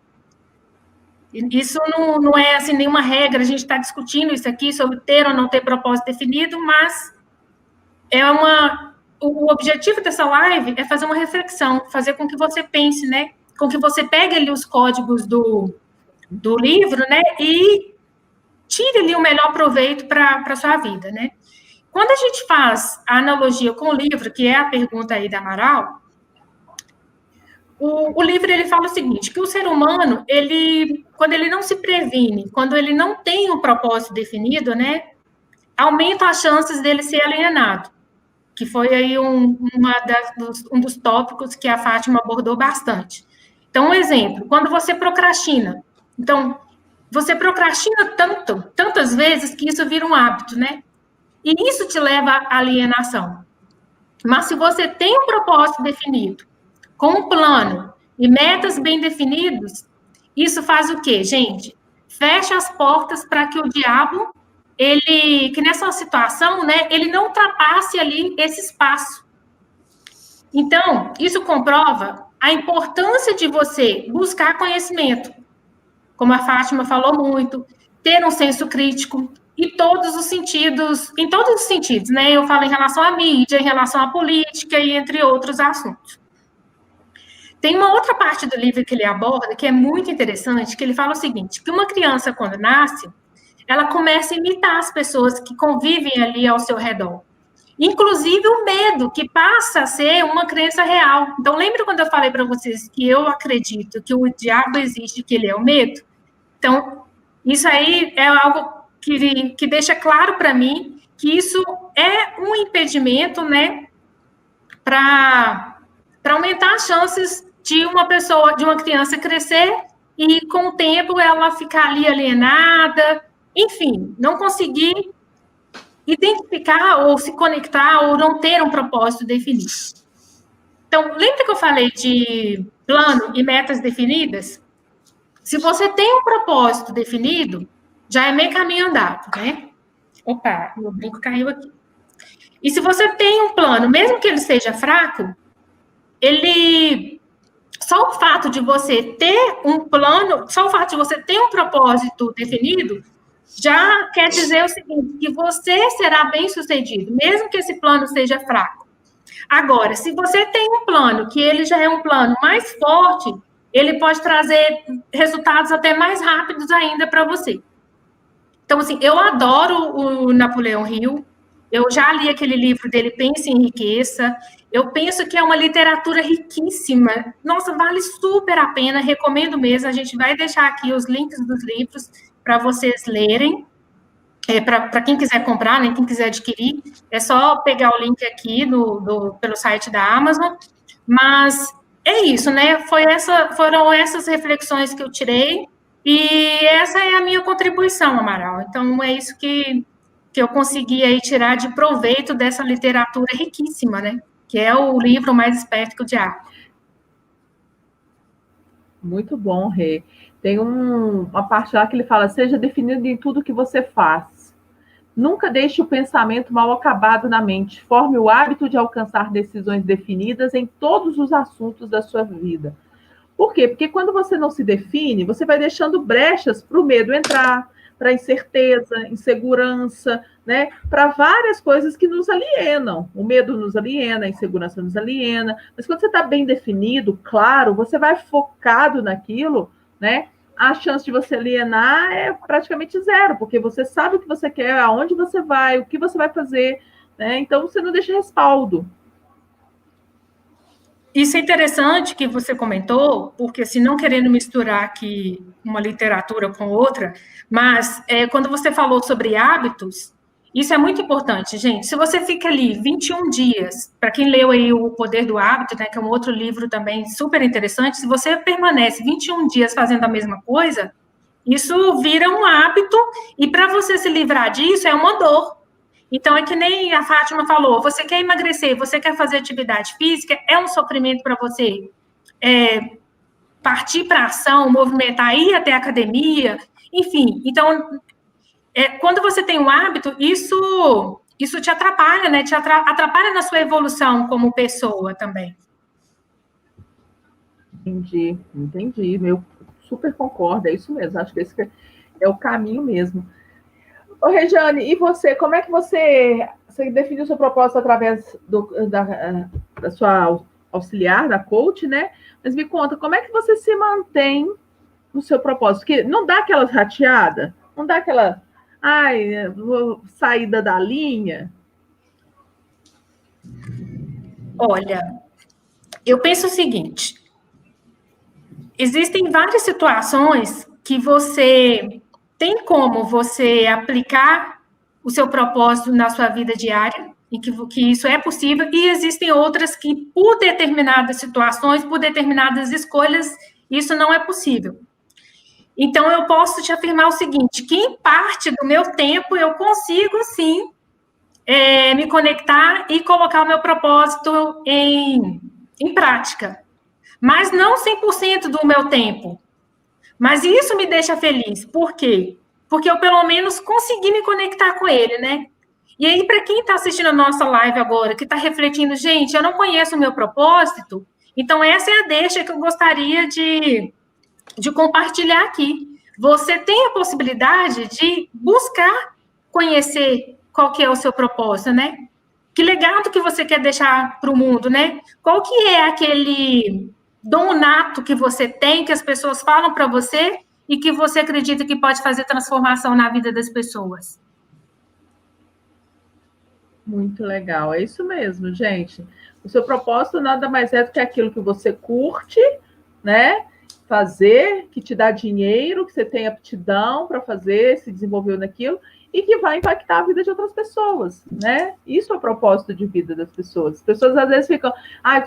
D: Isso não é assim nenhuma regra, a gente está discutindo isso aqui sobre ter ou não ter propósito definido, mas o objetivo dessa live é fazer uma reflexão, fazer com que você pense, né? Com que você pegue ali os códigos do livro, né, e tire ali o melhor proveito para a sua vida, né. Quando a gente faz a analogia com o livro, que é a pergunta aí da Amaral, o livro, ele fala o seguinte, que o ser humano, quando ele não se previne, quando ele não tem um propósito definido, né, aumenta as chances dele ser alienado, que foi aí um dos tópicos que a Fátima abordou bastante. Então, um exemplo, quando você procrastina, então, você procrastina tantas vezes que isso vira um hábito, né? E isso te leva à alienação. Mas se você tem um propósito definido, com um plano e metas bem definidos, isso faz o quê, gente? Fecha as portas para que o diabo, que nessa situação, né, ele não ultrapasse ali esse espaço. Então, isso comprova a importância de você buscar conhecimento, como a Fátima falou muito, ter um senso crítico em todos os sentidos, né? Eu falo em relação à mídia, em relação à política e entre outros assuntos. Tem uma outra parte do livro que ele aborda, que é muito interessante, que ele fala o seguinte, que uma criança, quando nasce, ela começa a imitar as pessoas que convivem ali ao seu redor. Inclusive o medo, que passa a ser uma crença real. Então, lembra quando eu falei para vocês que eu acredito que o diabo existe, que ele é o medo? Então, isso aí é algo que deixa claro para mim que isso é um impedimento, né, para aumentar as chances de uma criança crescer e, com o tempo, ela ficar ali alienada, enfim, não conseguir identificar ou se conectar ou não ter um propósito definido. Então, lembra que eu falei de plano e metas definidas? Se você tem um propósito definido, já é meio caminho andado, né? Opa, meu brinco caiu aqui. E se você tem um plano, mesmo que ele seja fraco, só o fato de você ter um plano, só o fato de você ter um propósito definido, já quer dizer o seguinte, que você será bem-sucedido, mesmo que esse plano seja fraco. Agora, se você tem um plano, que ele já é um plano mais forte, ele pode trazer resultados até mais rápidos ainda para você. Então, assim, eu adoro o Napoleão Hill, eu já li aquele livro dele, Pense e Enriqueça, eu penso que é uma literatura riquíssima, nossa, vale super a pena, recomendo mesmo, a gente vai deixar aqui os links dos livros para vocês lerem, para quem quiser comprar, né, quem quiser adquirir, é só pegar o link aqui pelo site da Amazon, mas é isso, né, foram essas reflexões que eu tirei, e essa é a minha contribuição, Amaral. Então, é isso que eu consegui aí tirar de proveito dessa literatura riquíssima, né? Que é o livro Mais Esperto que o Diabo.
B: Muito bom, Rê. Tem uma parte lá que ele fala, seja definido em tudo que você faz. Nunca deixe o pensamento mal acabado na mente. Forme o hábito de alcançar decisões definidas em todos os assuntos da sua vida. Por quê? Porque quando você não se define, você vai deixando brechas para o medo entrar, para a incerteza, insegurança, né? Para várias coisas que nos alienam. O medo nos aliena, a insegurança nos aliena. Mas quando você está bem definido, claro, você vai focado naquilo, né? A chance de você alienar é praticamente zero, porque você sabe o que você quer, aonde você vai, o que você vai fazer, né? Então você não deixa respaldo.
D: Isso é interessante que você comentou, porque, assim, não querendo misturar aqui uma literatura com outra, mas quando você falou sobre hábitos, isso é muito importante, gente. Se você fica ali 21 dias, para quem leu aí O Poder do Hábito, né, que é um outro livro também super interessante, se você permanece 21 dias fazendo a mesma coisa, isso vira um hábito, e para você se livrar disso é uma dor. Então, é que nem a Fátima falou, você quer emagrecer, você quer fazer atividade física, é um sofrimento para você partir para a ação, movimentar, ir até a academia, enfim. Então, quando você tem um hábito, isso te atrapalha, né? Te atrapalha na sua evolução como pessoa também.
B: Entendi. Eu super concordo, é isso mesmo. Acho que esse é o caminho mesmo. Ô, Regiane, e você, como é que você definiu o seu propósito através da sua auxiliar, da coach, né? Mas me conta, como é que você se mantém no seu propósito? Porque não dá aquelas rateadas? Não dá aquela, saída da linha?
D: Olha, eu penso o seguinte, existem várias situações que tem como você aplicar o seu propósito na sua vida diária, e que isso é possível, e existem outras que, por determinadas situações, por determinadas escolhas, isso não é possível. Então, eu posso te afirmar o seguinte, que em parte do meu tempo eu consigo, sim, me conectar e colocar o meu propósito em prática, mas não 100% do meu tempo. Mas isso me deixa feliz. Por quê? Porque eu, pelo menos, consegui me conectar com ele, né? E aí, para quem está assistindo a nossa live agora, que está refletindo, gente, eu não conheço o meu propósito, então essa é a deixa que eu gostaria de compartilhar aqui. Você tem a possibilidade de buscar conhecer qual que é o seu propósito, né? Que legado que você quer deixar para o mundo, né? Qual que é aquele dom nato que você tem, que as pessoas falam para você e que você acredita que pode fazer transformação na vida das pessoas?
B: Muito legal, é isso mesmo, gente. O seu propósito nada mais é do que aquilo que você curte, né? Fazer, que te dá dinheiro, que você tem aptidão para fazer, se desenvolveu naquilo, e que vai impactar a vida de outras pessoas, né? Isso é o propósito de vida das pessoas. As pessoas às vezes ficam,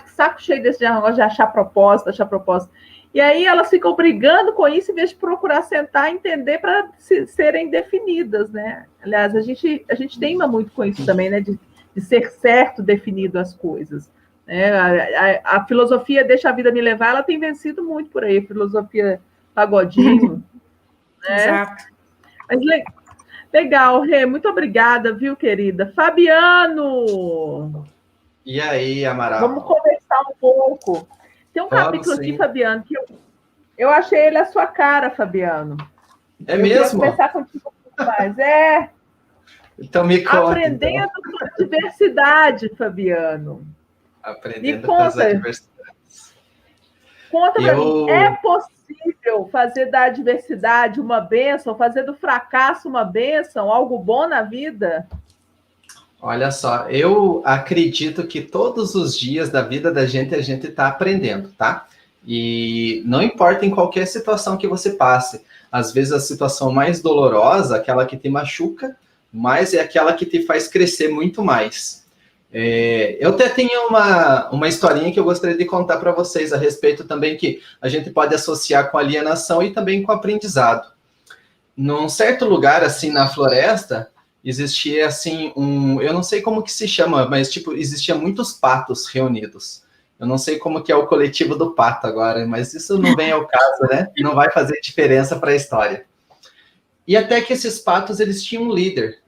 B: saco cheio desse negócio de achar propósito. E aí elas ficam brigando com isso, em vez de procurar sentar e entender para serem definidas, né? Aliás, a gente teima muito com isso também, né? De ser certo definido as coisas. A filosofia Deixa a Vida Me Levar, ela tem vencido muito por aí, filosofia pagodinho. Né?
D: Exato.
B: Mas legal, Rê, muito obrigada, viu, querida? Fabiano!
A: E aí, Amaral?
B: Vamos conversar um pouco. Tem um capítulo aqui, Fabiano, que eu achei ele a sua cara, Fabiano.
A: É mesmo?
B: Queria conversar contigo um pouco mais.
A: Então me conta.
B: Aprendendo com a diversidade, Fabiano.
A: Aprendendo com as adversidades.
B: Conta para mim, é possível fazer da adversidade uma bênção, fazer do fracasso uma bênção, algo bom na vida?
A: Olha só, eu acredito que todos os dias da vida da gente a gente está aprendendo, tá? E não importa em qualquer situação que você passe, às vezes a situação mais dolorosa, aquela que te machuca, mas é aquela que te faz crescer muito mais. Eu até tenho uma historinha que eu gostaria de contar para vocês a respeito também que a gente pode associar com alienação e também com aprendizado. Num certo lugar, assim, na floresta, existia, assim, eu não sei como que se chama, mas, tipo, existia muitos patos reunidos. Eu não sei como que é o coletivo do pato agora, mas isso não vem ao caso, né? Não vai fazer diferença para a história. E até que esses patos, eles tinham um líder.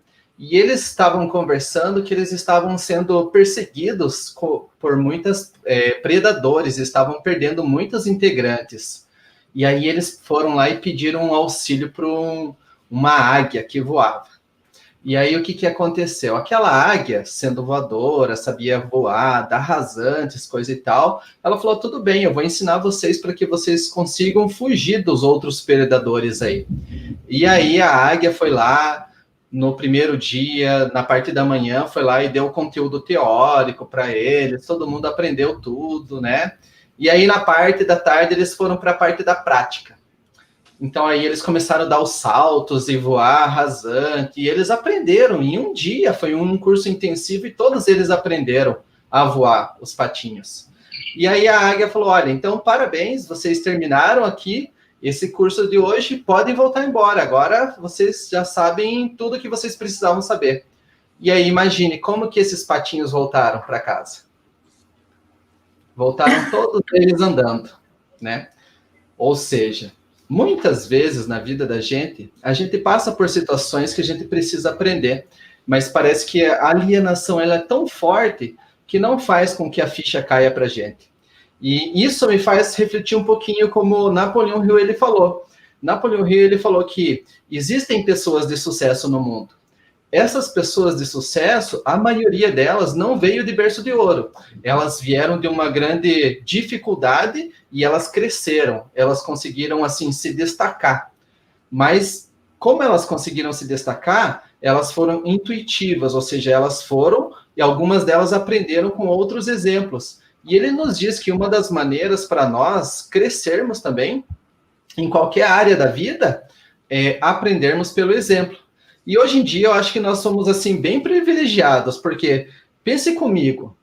A: E eles estavam conversando que eles estavam sendo perseguidos por muitos predadores, estavam perdendo muitos integrantes. E aí eles foram lá e pediram um auxílio para uma águia que voava. E aí o que aconteceu? Aquela águia, sendo voadora, sabia voar, dar rasantes, coisa e tal, ela falou, tudo bem, eu vou ensinar vocês para que vocês consigam fugir dos outros predadores aí. E aí a águia foi lá, no primeiro dia, na parte da manhã, foi lá e deu conteúdo teórico para eles, todo mundo aprendeu tudo, né? E aí na parte da tarde eles foram para a parte da prática. Então aí eles começaram a dar os saltos e voar rasante, e eles aprenderam em um dia, foi um curso intensivo e todos eles aprenderam a voar, os patinhos. E aí a águia falou, olha, então parabéns, vocês terminaram aqui esse curso de hoje, podem voltar embora, agora vocês já sabem tudo que vocês precisavam saber. E aí imagine como que esses patinhos voltaram para casa. Voltaram todos eles andando, né? Ou seja, muitas vezes na vida da gente, a gente passa por situações que a gente precisa aprender, mas parece que a alienação ela é tão forte que não faz com que a ficha caia para a gente. E isso me faz refletir um pouquinho como Napoleão Hill ele falou. Napoleão Hill ele falou que existem pessoas de sucesso no mundo. Essas pessoas de sucesso, a maioria delas não veio de berço de ouro. Elas vieram de uma grande dificuldade e elas cresceram. Elas conseguiram, assim, se destacar. Mas, como elas conseguiram se destacar, elas foram intuitivas, ou seja, elas foram e algumas delas aprenderam com outros exemplos. E ele nos diz que uma das maneiras para nós crescermos também, em qualquer área da vida, é aprendermos pelo exemplo. E hoje em dia eu acho que nós somos assim bem privilegiados, porque pense comigo,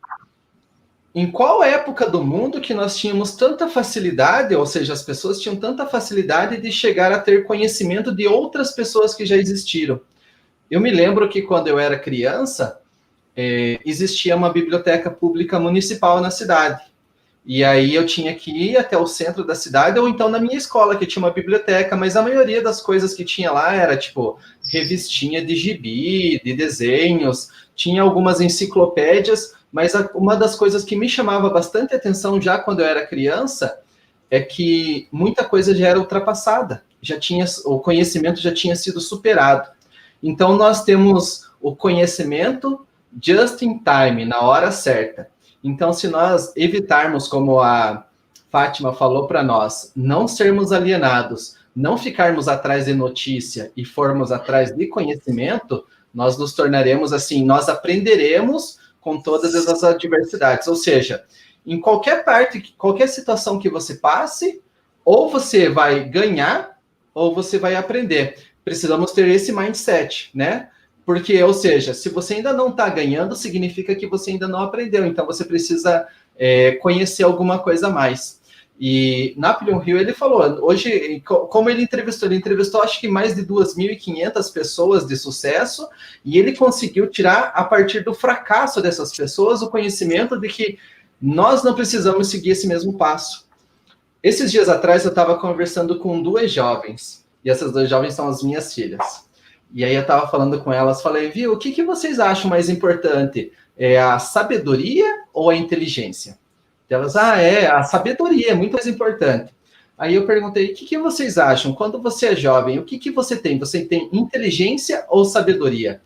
A: em qual época do mundo que nós tínhamos tanta facilidade, ou seja, as pessoas tinham tanta facilidade de chegar a ter conhecimento de outras pessoas que já existiram? Eu me lembro que quando eu era criança, existia uma biblioteca pública municipal na cidade. E aí eu tinha que ir até o centro da cidade, ou então na minha escola, que tinha uma biblioteca, mas a maioria das coisas que tinha lá era, tipo, revistinha de gibi, de desenhos, tinha algumas enciclopédias, mas uma das coisas que me chamava bastante atenção já quando eu era criança é que muita coisa já era ultrapassada, o conhecimento já tinha sido superado. Então nós temos o conhecimento just in time, na hora certa. Então, se nós evitarmos, como a Fátima falou para nós, não sermos alienados, não ficarmos atrás de notícia e formos atrás de conhecimento, nós nos tornaremos assim, nós aprenderemos com todas as adversidades. Ou seja, em qualquer parte, qualquer situação que você passe, ou você vai ganhar, ou você vai aprender. Precisamos ter esse mindset, né? Porque, ou seja, se você ainda não está ganhando, significa que você ainda não aprendeu. Então, você precisa conhecer alguma coisa a mais. E Napoleão Hill, ele falou, hoje, como ele entrevistou acho que mais de 2.500 pessoas de sucesso, e ele conseguiu tirar, a partir do fracasso dessas pessoas, o conhecimento de que nós não precisamos seguir esse mesmo passo. Esses dias atrás, eu estava conversando com 2 jovens, e essas 2 jovens são as minhas filhas. E aí eu estava falando com elas, falei, viu, o que vocês acham mais importante? É a sabedoria ou a inteligência? Elas, a sabedoria é muito mais importante. Aí eu perguntei, o que vocês acham? Quando você é jovem, o que você tem? Você tem inteligência ou sabedoria?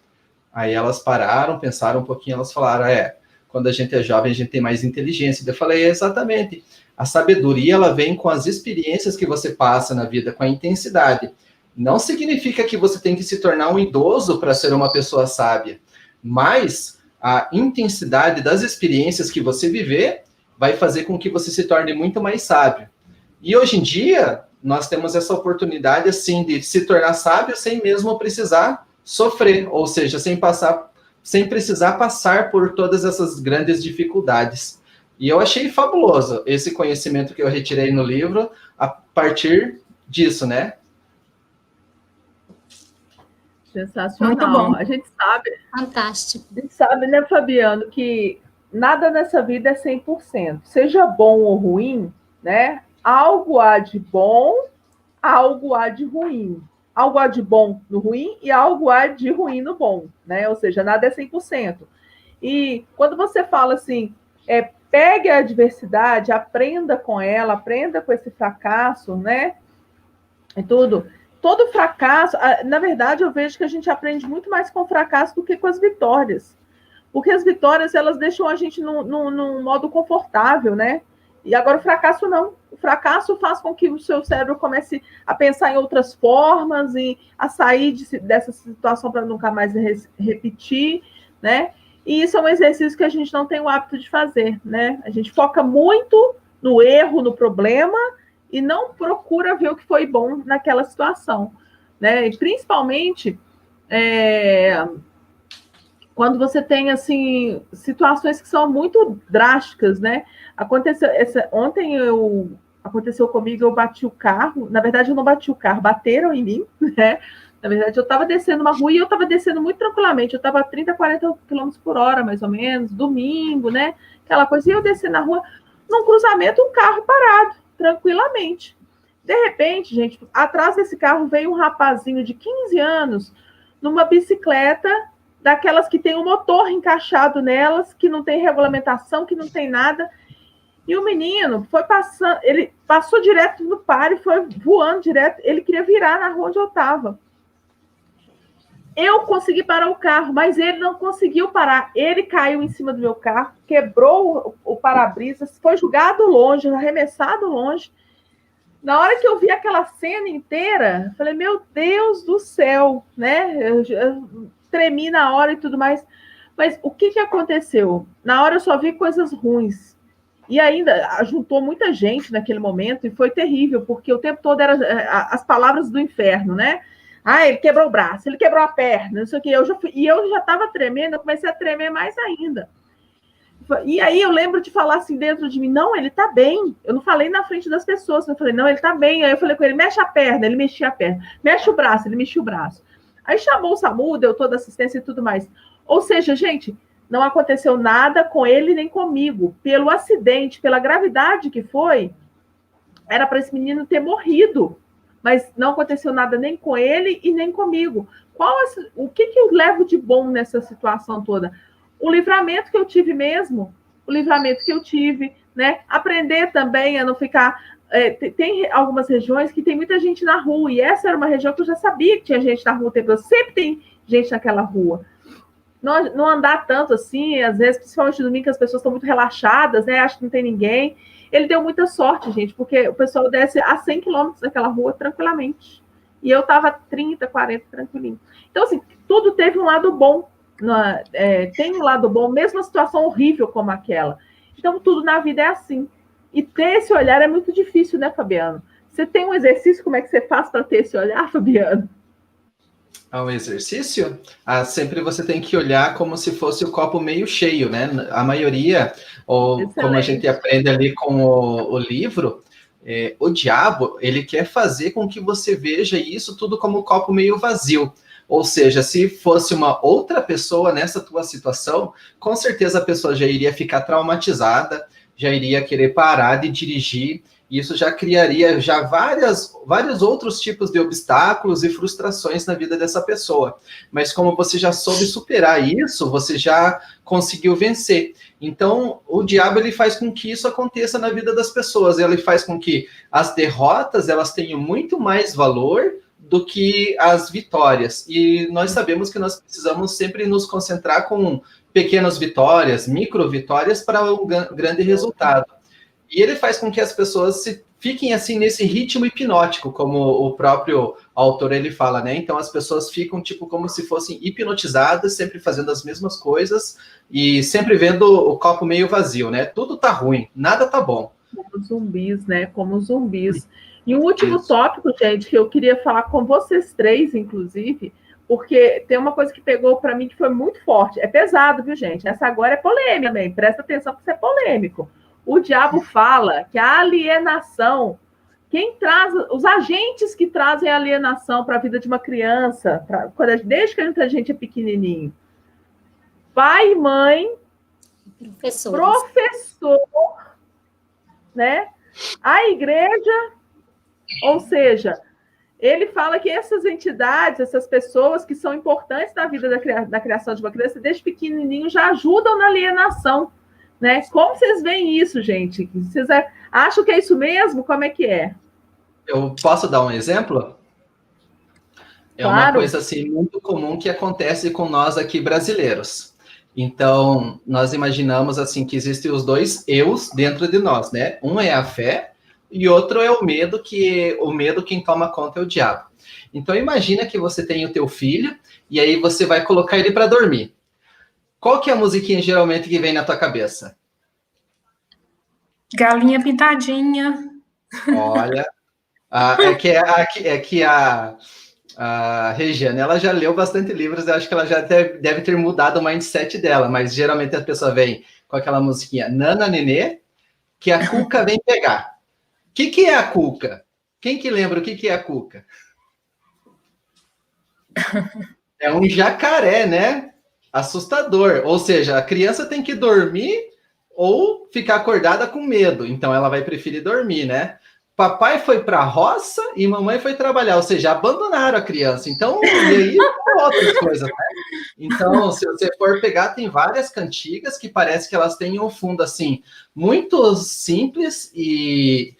A: Aí elas pararam, pensaram um pouquinho, elas falaram, quando a gente é jovem, a gente tem mais inteligência. Eu falei, exatamente. A sabedoria, ela vem com as experiências que você passa na vida, com a intensidade. Não significa que você tem que se tornar um idoso para ser uma pessoa sábia, mas a intensidade das experiências que você viver vai fazer com que você se torne muito mais sábio. E hoje em dia, nós temos essa oportunidade, assim, de se tornar sábio sem mesmo precisar sofrer, ou seja, sem precisar passar por todas essas grandes dificuldades. E eu achei fabuloso esse conhecimento que eu retirei no livro a partir disso, né?
B: Sensacional.
D: Muito bom.
B: A gente sabe.
C: Fantástico.
B: A gente sabe, né, Fabiano, que nada nessa vida é 100%. Seja bom ou ruim, né? Algo há de bom, algo há de ruim. Algo há de bom no ruim e algo há de ruim no bom, né? Ou seja, nada é 100%. E quando você fala assim, pegue a adversidade, aprenda com ela, aprenda com esse fracasso, né? E tudo. Todo fracasso, na verdade, eu vejo que a gente aprende muito mais com o fracasso do que com as vitórias. Porque as vitórias, elas deixam a gente num modo confortável, né? E agora o fracasso não. O fracasso faz com que o seu cérebro comece a pensar em outras formas e a sair dessa situação para nunca mais repetir, né? E isso é um exercício que a gente não tem o hábito de fazer, né? A gente foca muito no erro, no problema, e não procura ver o que foi bom naquela situação, né? E principalmente quando você tem, assim, situações que são muito drásticas, né? Ontem aconteceu comigo, eu bati o carro. Na verdade, eu não bati o carro, bateram em mim, né? Na verdade, eu estava descendo uma rua e eu estava descendo muito tranquilamente. Eu estava a 30, 40 km por hora, mais ou menos, domingo, né? Aquela coisa. E eu descendo na rua, num cruzamento, um carro parado, tranquilamente. De repente, gente, atrás desse carro veio um rapazinho de 15 anos numa bicicleta daquelas que tem um motor encaixado nelas, que não tem regulamentação, que não tem nada. E o menino foi passando, ele passou direto no páreo, foi voando direto, ele queria virar na rua onde eu estava. Eu consegui parar o carro, mas ele não conseguiu parar. Ele caiu em cima do meu carro, quebrou o para-brisa, foi jogado longe, arremessado longe. Na hora que eu vi aquela cena inteira, falei, meu Deus do céu, né? Eu tremi na hora e tudo mais. Mas o que aconteceu? Na hora eu só vi coisas ruins. E ainda juntou muita gente naquele momento e foi terrível, porque o tempo todo eram as palavras do inferno, né? Ah, ele quebrou o braço, ele quebrou a perna, não sei o quê. Eu já estava tremendo, eu comecei a tremer mais ainda. E aí eu lembro de falar assim dentro de mim, não, ele tá bem. Eu não falei na frente das pessoas, eu falei, não, ele tá bem. Aí eu falei com ele, mexe a perna, ele mexia a perna. Mexe o braço, ele mexia o braço. Aí chamou o SAMU, deu toda a assistência e tudo mais. Ou seja, gente, não aconteceu nada com ele nem comigo. Pelo acidente, pela gravidade que foi, era para esse menino ter morrido. Mas não aconteceu nada nem com ele e nem comigo. O que eu levo de bom nessa situação toda? O livramento que eu tive mesmo, né? Aprender também a não ficar... tem algumas regiões que tem muita gente na rua, e essa era uma região que eu já sabia que tinha gente na rua, sempre tem gente naquela rua. Não andar tanto assim, às vezes, principalmente no domingo, que as pessoas estão muito relaxadas, né? Acho que não tem ninguém. Ele deu muita sorte, gente, porque o pessoal desce a 100 quilômetros daquela rua tranquilamente. E eu estava 30, 40, tranquilinho. Então, assim, tudo teve um lado bom. Tem um lado bom, mesmo uma situação horrível como aquela. Então, tudo na vida é assim. E ter esse olhar é muito difícil, né, Fabiano? Você tem um exercício, como é que você faz para ter esse olhar, Fabiano?
A: Ao exercício? Sempre você tem que olhar como se fosse o copo meio cheio, né? A maioria, ou como a gente aprende ali com o livro, o diabo, ele quer fazer com que você veja isso tudo como um copo meio vazio. Ou seja, se fosse uma outra pessoa nessa tua situação, com certeza a pessoa já iria ficar traumatizada, já iria querer parar de dirigir, e isso já criaria vários outros tipos de obstáculos e frustrações na vida dessa pessoa. Mas como você já soube superar isso, você já conseguiu vencer. Então, o diabo, ele faz com que isso aconteça na vida das pessoas. Ele faz com que as derrotas, elas tenham muito mais valor do que as vitórias. E nós sabemos que nós precisamos sempre nos concentrar com pequenas vitórias, micro vitórias para um grande resultado. E ele faz com que as pessoas fiquem assim nesse ritmo hipnótico, como o próprio autor ele fala, né? Então as pessoas ficam tipo como se fossem hipnotizadas, sempre fazendo as mesmas coisas e sempre vendo o copo meio vazio, né? Tudo tá ruim, nada tá bom.
B: Como zumbis, né? Como zumbis. E o último tópico, gente, que eu queria falar com vocês três, inclusive, porque tem uma coisa que pegou para mim que foi muito forte. É pesado, viu, gente? Essa agora é polêmica também. Presta atenção que isso é polêmico. O diabo fala que a alienação, quem traz, os agentes que trazem alienação para a vida de uma criança, desde que a gente é pequenininho, pai, mãe, professor, né? A igreja, ou seja, ele fala que essas entidades, essas pessoas que são importantes na vida da criação de uma criança, desde pequenininho, já ajudam na alienação. Né? Como vocês veem isso, gente? Vocês acham que é isso mesmo? Como é que é?
A: Eu posso dar um exemplo? É claro. Uma coisa assim muito comum que acontece com nós aqui brasileiros. Então, nós imaginamos assim que existem os dois eus dentro de nós, né? Um é a fé e outro é o medo, que o medo quem toma conta é o diabo. Então, imagina que você tem o teu filho e aí você vai colocar ele para dormir. Qual que é a musiquinha geralmente que vem na tua cabeça?
D: Galinha Pintadinha.
A: Olha, é que a Regiane, ela já leu bastante livros, eu acho que ela já deve ter mudado o mindset dela, mas geralmente a pessoa vem com aquela musiquinha Nana Nenê, que a Cuca vem pegar. O que é a Cuca? Quem que lembra o que é a Cuca? É um jacaré, né? Assustador, ou seja, a criança tem que dormir ou ficar acordada com medo, então ela vai preferir dormir, né? Papai foi para a roça e mamãe foi trabalhar, ou seja, abandonaram a criança, então, e aí outras coisas, né? Então, se você for pegar, tem várias cantigas que parece que elas têm um fundo, assim, muito simples e,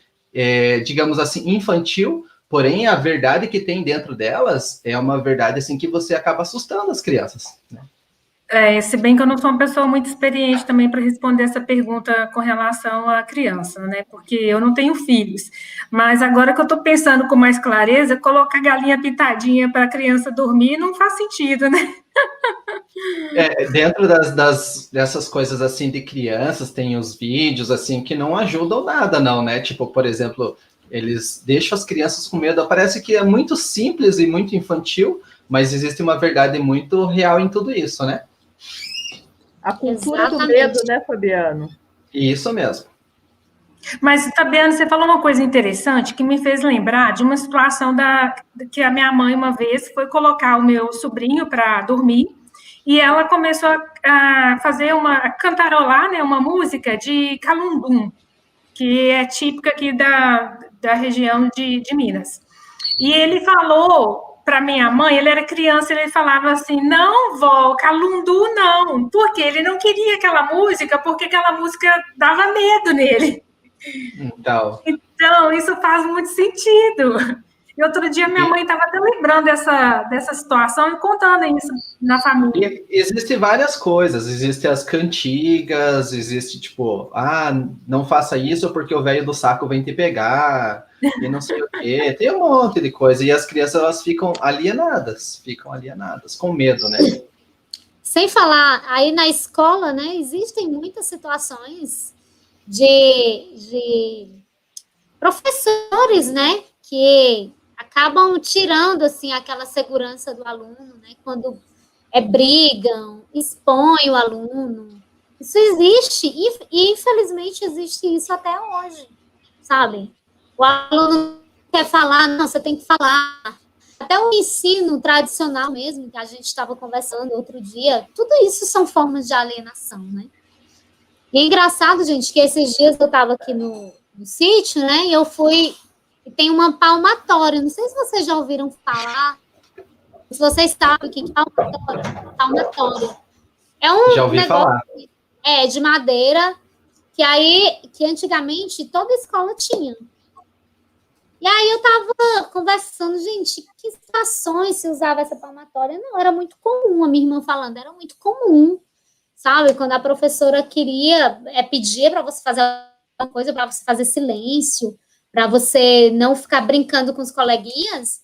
A: digamos assim, infantil, porém, a verdade que tem dentro delas é uma verdade, assim, que você acaba assustando as crianças, né?
D: Se bem que eu não sou uma pessoa muito experiente também para responder essa pergunta com relação à criança, né? Porque eu não tenho filhos. Mas agora que eu estou pensando com mais clareza, colocar galinha pintadinha para a criança dormir não faz sentido, né?
A: Dentro dessas coisas assim de crianças, tem os vídeos assim que não ajudam nada, não, né? Tipo, por exemplo, eles deixam as crianças com medo. Parece que é muito simples e muito infantil, mas existe uma verdade muito real em tudo isso, né?
B: A cultura Exatamente. Do medo, né, Fabiano?
A: Isso mesmo.
D: Mas, Fabiano, você falou uma coisa interessante que me fez lembrar de uma situação que a minha mãe, uma vez, foi colocar o meu sobrinho para dormir e ela começou a cantarolar, né, uma música de calundum, que é típica aqui da região de Minas. E ele falou para minha mãe, ele era criança, ele falava assim, não, vó, calundu não, porque ele não queria aquela música, porque aquela música dava medo nele. Então, isso faz muito sentido. E outro dia minha mãe estava até lembrando dessa situação e contando isso na família.
A: E existem várias coisas, existem as cantigas, existe tipo, não faça isso porque o velho do saco vem te pegar, e não sei o quê, tem um monte de coisa, e as crianças elas ficam alienadas, com medo, né?
C: Sem falar, aí na escola, né, existem muitas situações de professores, né, que acabam tirando, assim, aquela segurança do aluno, né, quando brigam, expõem o aluno. Isso existe, e infelizmente existe isso até hoje, sabe? O aluno quer falar, não, você tem que falar. Até o ensino tradicional mesmo, que a gente estava conversando outro dia, tudo isso são formas de alienação, né? E é engraçado, gente, que esses dias eu estava aqui no sítio, né, e eu fui... E tem uma palmatória, não sei se vocês já ouviram falar, se vocês sabem o que é palmatória. É um
A: já ouvi negócio
C: falar. De madeira, que antigamente toda escola tinha. E aí eu estava conversando, gente, que situações se usava essa palmatória? Não, era muito comum, a minha irmã falando, era muito comum, sabe? Quando a professora queria pedir para você fazer alguma coisa, para você fazer silêncio, para você não ficar brincando com os coleguinhas,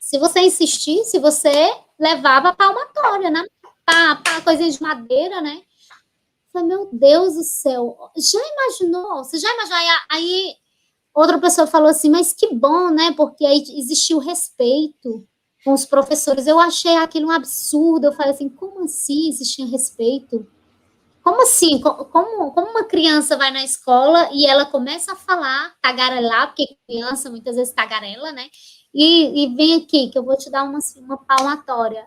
C: se você insistisse, você levava a palmatória, né? Pá, coisinha de madeira, né? Eu falei, meu Deus do céu, já imaginou? Você já imaginou? Aí outra pessoa falou assim, mas que bom, né? Porque aí existiu respeito com os professores. Eu achei aquilo um absurdo. Eu falei assim, como assim existia respeito? Como assim? Como uma criança vai na escola e ela começa a falar, tagarelar, porque criança muitas vezes tagarela, né? E vem aqui, que eu vou te dar uma palmatória.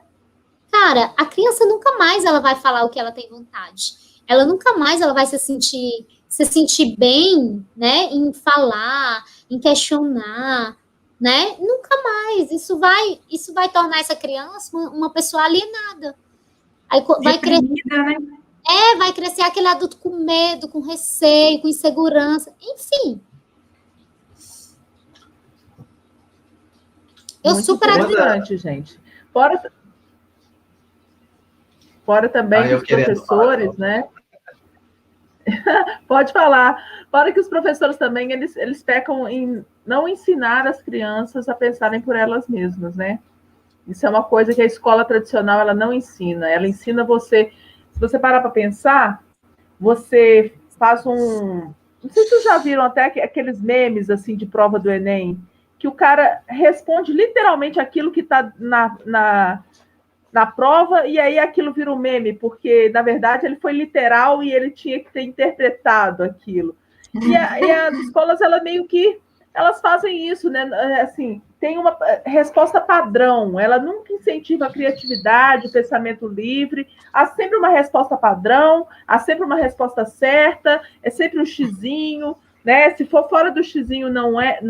C: Cara, a criança nunca mais ela vai falar o que ela tem vontade. Ela nunca mais ela vai se sentir bem, né, em falar, em questionar, né? Nunca mais. Isso vai tornar essa criança uma pessoa alienada. Aí vai crescer,
D: né?
C: vai crescer aquele adulto com medo, com receio, com insegurança, enfim. Eu
B: muito
C: super
B: interessante, gente. Fora também os professores, né? Pode falar. Fora que os professores também, eles pecam em não ensinar as crianças a pensarem por elas mesmas, né? Isso é uma coisa que a escola tradicional, ela não ensina. Ela ensina você... Se você parar para pensar, você faz um... Não sei se vocês já viram até aqueles memes, assim, de prova do Enem, que o cara responde literalmente aquilo que está na prova, e aí aquilo vira um meme, porque, na verdade, ele foi literal e ele tinha que ter interpretado aquilo. E as escolas, elas fazem isso, né? Assim, tem uma resposta padrão, ela nunca incentiva a criatividade, o pensamento livre, há sempre uma resposta padrão, há sempre uma resposta certa, é sempre um xizinho, né? Se for fora do xizinho,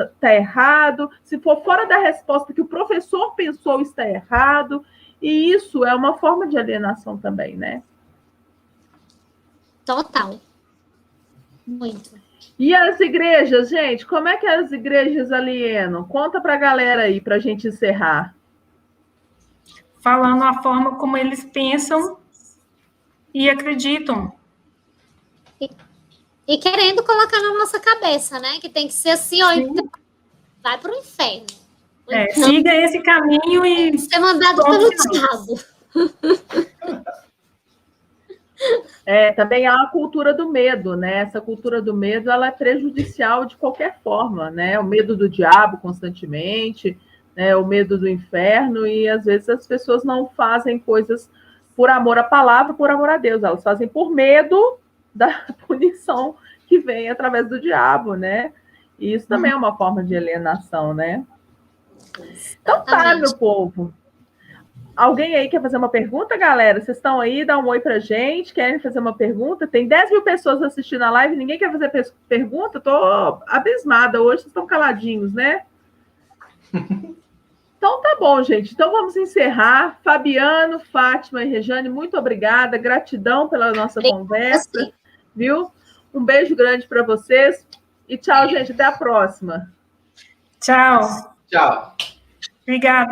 B: está errado, se for fora da resposta que o professor pensou, está errado. E isso é uma forma de alienação também, né?
C: Total. Muito.
B: E as igrejas, gente? Como é que as igrejas alienam? Conta para a galera aí, para a gente encerrar.
D: Falando a forma como eles pensam e acreditam.
C: E querendo colocar na nossa cabeça, né? Que tem que ser assim, ó, então vai para o inferno. Então,
D: siga esse caminho e...
C: ser mandado pelo diabo.
B: Também há a cultura do medo, né? Essa cultura do medo, ela é prejudicial de qualquer forma, né? O medo do diabo constantemente, né? O medo do inferno, e às vezes as pessoas não fazem coisas por amor à palavra, por amor a Deus, elas fazem por medo da punição que vem através do diabo, né? E isso também é uma forma de alienação, né? Então tá, meu povo. Alguém aí quer fazer uma pergunta, galera? Vocês estão aí? Dá um oi pra gente. Querem fazer uma pergunta? Tem 10 mil pessoas assistindo a live. Ninguém quer fazer pergunta? Tô abismada hoje. Vocês estão caladinhos, né? Então tá bom, gente. Então vamos encerrar. Fabiano, Fátima e Rejane, muito obrigada. Gratidão pela nossa conversa. Viu? Um beijo grande para vocês. E tchau, gente. Até a próxima.
D: Tchau.
A: Tchau.
D: Obrigada.